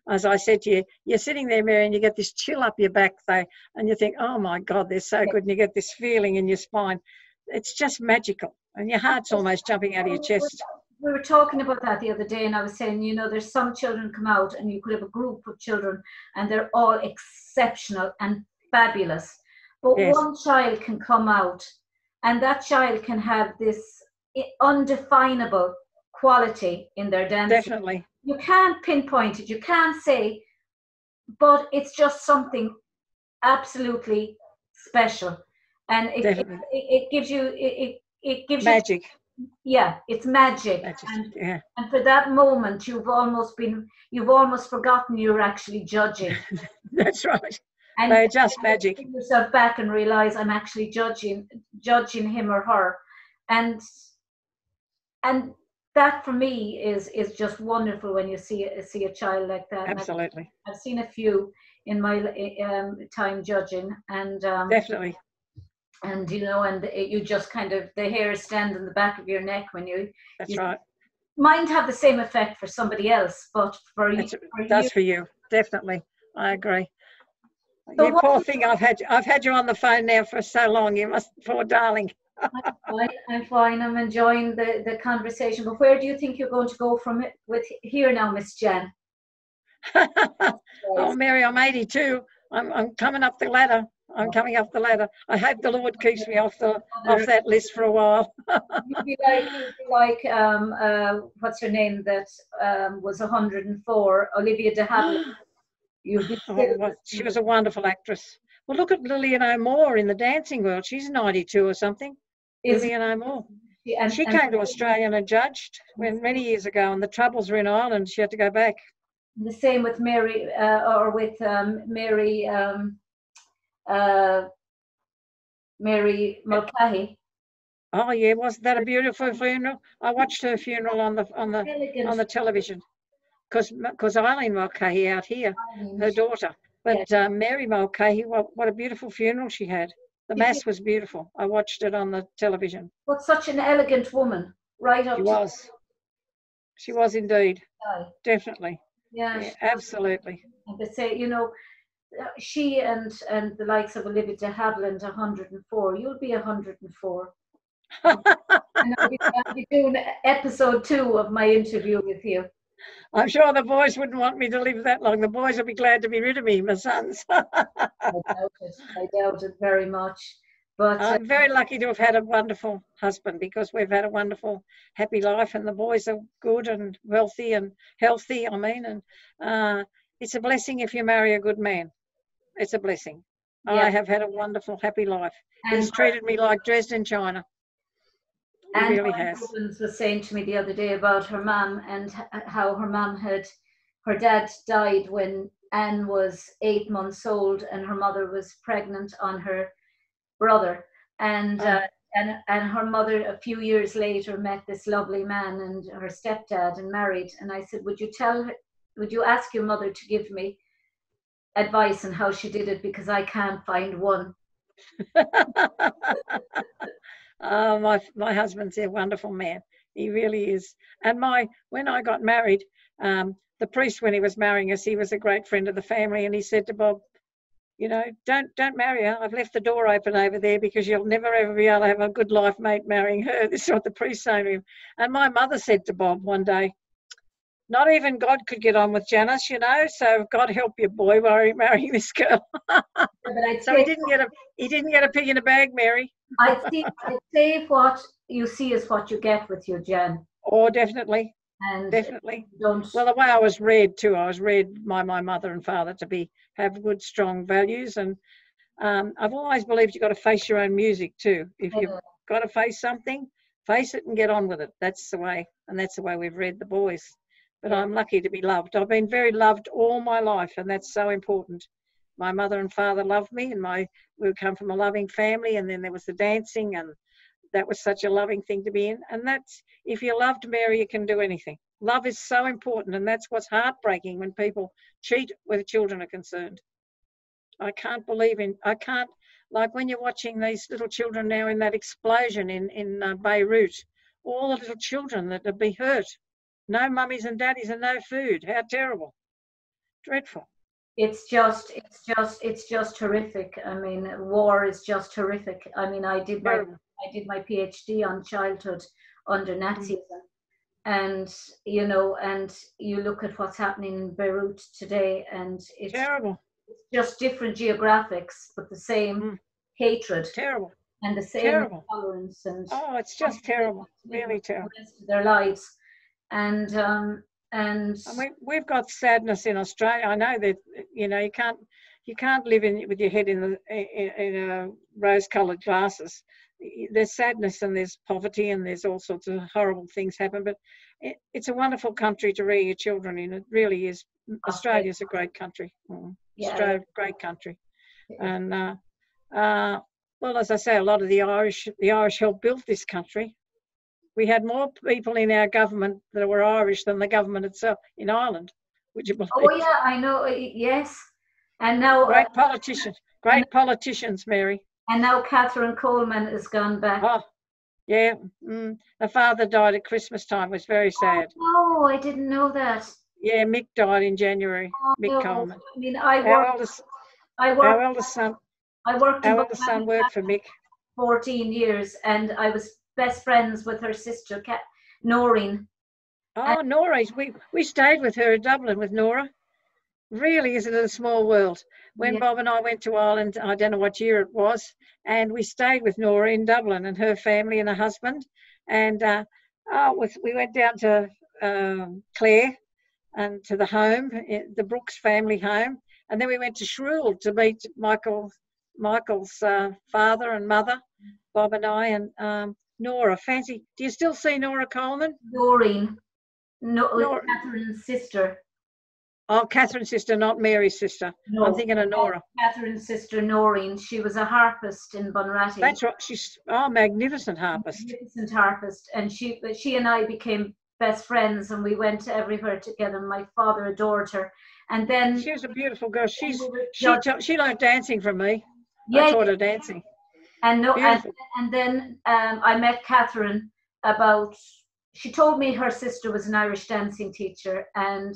Speaker 2: as I said to you, you're sitting there, Mary, and you get this chill up your back, and you think, oh my God, they're so good, and you get this feeling in your spine. It's just magical, and your heart's almost jumping out of your chest.
Speaker 1: We were talking about that the other day, and I was saying, you know, there's some children come out and you could have a group of children and they're all exceptional and fabulous. But one child can come out and that child can have this undefinable quality in their dancing.
Speaker 2: Definitely.
Speaker 1: You can't pinpoint it, you can't say, but it's just something absolutely special. And it gives you, it gives
Speaker 2: magic.
Speaker 1: Yeah, it's magic. And for that moment, you've almost forgotten you're actually judging.
Speaker 2: That's right. And they're just magic.
Speaker 1: You yourself back and realize I'm actually judging him or her, and that for me is just wonderful when you see a child like that.
Speaker 2: Absolutely.
Speaker 1: I've seen a few in my time judging, and
Speaker 2: definitely.
Speaker 1: And you know, and you just kind of, the hairs stand in the back of your neck when you.
Speaker 2: That's right.
Speaker 1: Might have the same effect for somebody else, but for you,
Speaker 2: it does for you. Definitely, I agree. So you poor thing, I've had you on the phone now for so long. You must, poor darling.
Speaker 1: I'm fine. I'm enjoying the conversation. But where do you think you're going to go from it with here now, Ms Jan?
Speaker 2: Oh, Mary, I'm 82. I'm coming up the ladder. I'm coming up the ladder. I hope the Lord keeps me off that list for a while.
Speaker 1: You'd be like what's her name that was 104, Olivia de Havilland.
Speaker 2: She was a wonderful actress. Well, look at Lillian O'More in the dancing world. She's 92 or something. Lillian O'More. She came to Australia and judged many years ago, and the troubles were in Ireland. She had to go back.
Speaker 1: The same with Mary, Mary Mulcahy.
Speaker 2: Oh yeah, wasn't that a beautiful funeral? I watched her funeral on the television because Eileen Mulcahy out here, her daughter. But Mary Mulcahy, what a beautiful funeral she had. The mass was beautiful. I watched it on the television.
Speaker 1: But such an elegant woman, right up.
Speaker 2: She was indeed, definitely.
Speaker 1: Yeah,
Speaker 2: absolutely.
Speaker 1: and they say, you know, she and the likes of Olivia de Havilland, 104. You'll be 104. And I'll be doing episode 2 of my interview with you.
Speaker 2: I'm sure the boys wouldn't want me to live that long. The boys will be glad to be rid of me, my sons.
Speaker 1: I doubt it very much. But
Speaker 2: I'm very lucky to have had a wonderful husband, because we've had a wonderful, happy life, and the boys are good and wealthy and healthy. I mean, and it's a blessing if you marry a good man. It's a blessing.
Speaker 1: Yeah.
Speaker 2: I have had a wonderful, happy life. He's treated me like Dresden China. He really has.
Speaker 1: Husband was saying to me the other day about her mum, and how her dad died when Anne was 8 months old, and her mother was pregnant on her brother, and her mother a few years later met this lovely man and her stepdad and married. And I said, would you ask your mother to give me advice on how she did it, because I can't find one.
Speaker 2: My husband's a wonderful man. He really is. And when I got married, the priest, when he was marrying us, he was a great friend of the family, and he said to Bob, you know, don't marry her. I've left the door open over there, because you'll never ever be able to have a good life mate marrying her. This is what the priest said to him. And my mother said to Bob one day, not even God could get on with Janice, you know, so God help your boy marrying this girl. So he didn't get a pig in a bag, Mary.
Speaker 1: I'd say what you see is what you get with you, Jan.
Speaker 2: Oh, definitely.
Speaker 1: And
Speaker 2: definitely. Well, the way I was reared too, I was reared by my mother and father to have good, strong values. And I've always believed you've got to face your own music too. If you've got to face something, face it and get on with it. That's the way, and that's the way we've reared the boys. But I'm lucky to be loved. I've been very loved all my life, and that's so important. My mother and father loved me, and we come from a loving family, and then there was the dancing, and that was such a loving thing to be in. And that's, if you're loved, Mary, you can do anything. Love is so important, and that's what's heartbreaking when people cheat where children are concerned. I can't, like when you're watching these little children now in that explosion in Beirut, all the little children that have been hurt. No mummies and daddies and no food. How terrible. Dreadful.
Speaker 1: It's just horrific. I mean, war is just horrific. I mean, I did my PhD on childhood under Nazism, and you know, and you look at what's happening in Beirut today, and it's
Speaker 2: terrible.
Speaker 1: It's just different geographics, but the same hatred.
Speaker 2: Terrible.
Speaker 1: And the same intolerance. And
Speaker 2: it's just terrible. Really terrible.
Speaker 1: The rest of their lives. And
Speaker 2: we've got sadness in Australia. I know that, you know, you can't live with your head in rose-coloured glasses. There's sadness and there's poverty and there's all sorts of horrible things happen. But it's a wonderful country to rear your children in. It really is. Australia's a great country. Australia, great country. And well, as I say, a lot of the Irish helped build this country. We had more people in our government that were Irish than the government itself in Ireland. Would you believe?
Speaker 1: Oh yeah, I know. Yes, and now
Speaker 2: great politicians, Mary.
Speaker 1: And now Catherine Coleman has gone back.
Speaker 2: Oh, yeah. Her father died at Christmas time. It was very sad.
Speaker 1: Oh, I didn't know that.
Speaker 2: Yeah, Mick died in January. Mick Coleman.
Speaker 1: I mean,
Speaker 2: our eldest son worked for Mick.
Speaker 1: 14 years, and I was best friends with her sister, Noreen.
Speaker 2: Oh, Nora, we stayed with her in Dublin with Nora. Really, isn't it a small world? When Bob and I went to Ireland, I don't know what year it was, and we stayed with Nora in Dublin and her family and her husband. And we went down to Clare and to the home, the Brooks family home. And then we went to Shrewell to meet Michael's father and mother, Bob and I, and Nora. Fancy. Do you still see Nora Coleman?
Speaker 1: Noreen. Catherine's sister.
Speaker 2: Oh, Catherine's sister, not Mary's sister. No, I'm thinking of Nora.
Speaker 1: Catherine's sister, Noreen. She was a harpist in Bunratty.
Speaker 2: That's right. She's magnificent harpist.
Speaker 1: Magnificent harpist. And she and I became best friends, and we went everywhere together. My father adored her. And then
Speaker 2: she was a beautiful girl. She learned dancing from me. I taught her dancing.
Speaker 1: And then I met Catherine about she told me her sister was an Irish dancing teacher, and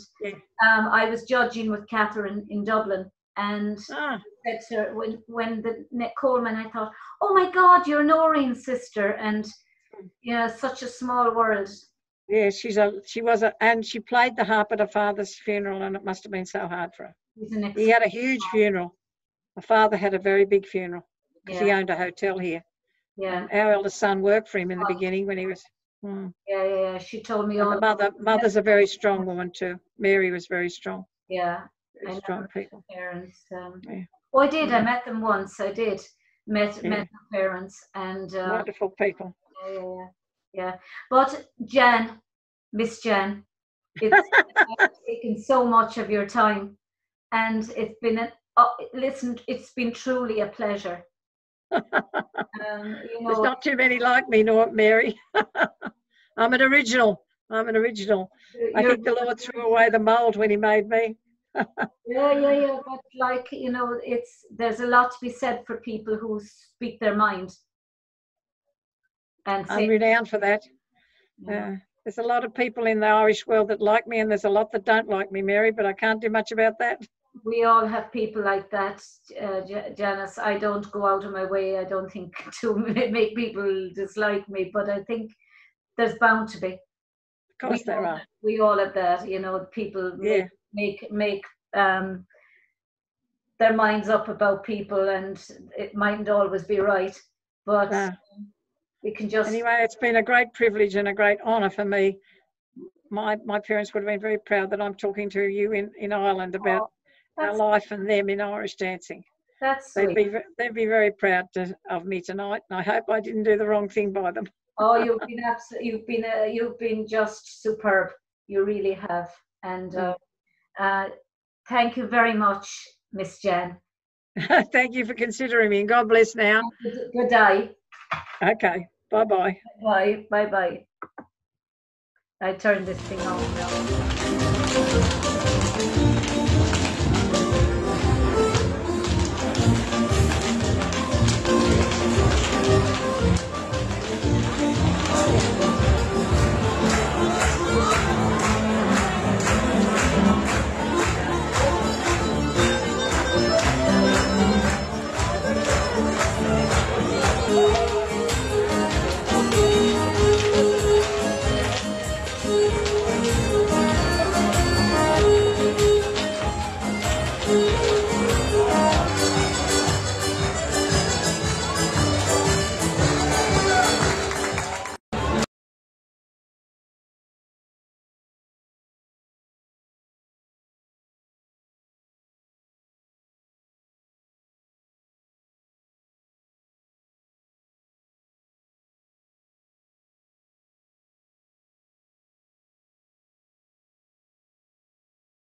Speaker 1: I was judging with Catherine in Dublin, and said to her, when the Coleman, I thought, oh my God, you're Noreen's sister, and such a small world.
Speaker 2: Yeah, she was and she played the harp at her father's funeral, and it must have been so hard for her. He had a huge funeral. My father had a very big funeral because he owned a hotel here.
Speaker 1: Yeah.
Speaker 2: Our eldest son worked for him in the beginning when he was.
Speaker 1: Yeah. She told me.
Speaker 2: And the mother's a very strong woman too. Mary was very strong.
Speaker 1: Yeah.
Speaker 2: Very strong people.
Speaker 1: Parents. Oh, I did. I met them once. I did met the parents, and
Speaker 2: wonderful people.
Speaker 1: Yeah. But Jan, Ms Jan, it's taken so much of your time, and it's been it's been truly a pleasure.
Speaker 2: There's not too many like me, Mary. I'm an original. I think the Lord threw away the mold when he made me.
Speaker 1: Yeah. But there's a lot to be said for people who speak their mind. And
Speaker 2: I'm renowned for that. There's a lot of people in the Irish world that like me, and there's a lot that don't like me, Mary, but I can't do much about that.
Speaker 1: We all have people like that, Janice. I don't go out of my way, I don't think, to make people dislike me, but I think there's bound to be.
Speaker 2: Of course there are.
Speaker 1: We all have that, people make their minds up about people, and it mightn't always be right, but we can just...
Speaker 2: Anyway, it's been a great privilege and a great honour for me. My parents would have been very proud that I'm talking to you in Ireland about our life and them in Irish dancing.
Speaker 1: That's sweet.
Speaker 2: They'd be very proud of me tonight, and I hope I didn't do the wrong thing by them.
Speaker 1: Oh, you've been just superb. You really have. And thank you very much, Ms Jan.
Speaker 2: Thank you for considering me, and God bless now.
Speaker 1: Good day.
Speaker 2: Okay. Bye-bye.
Speaker 1: Bye. I turned this thing off now.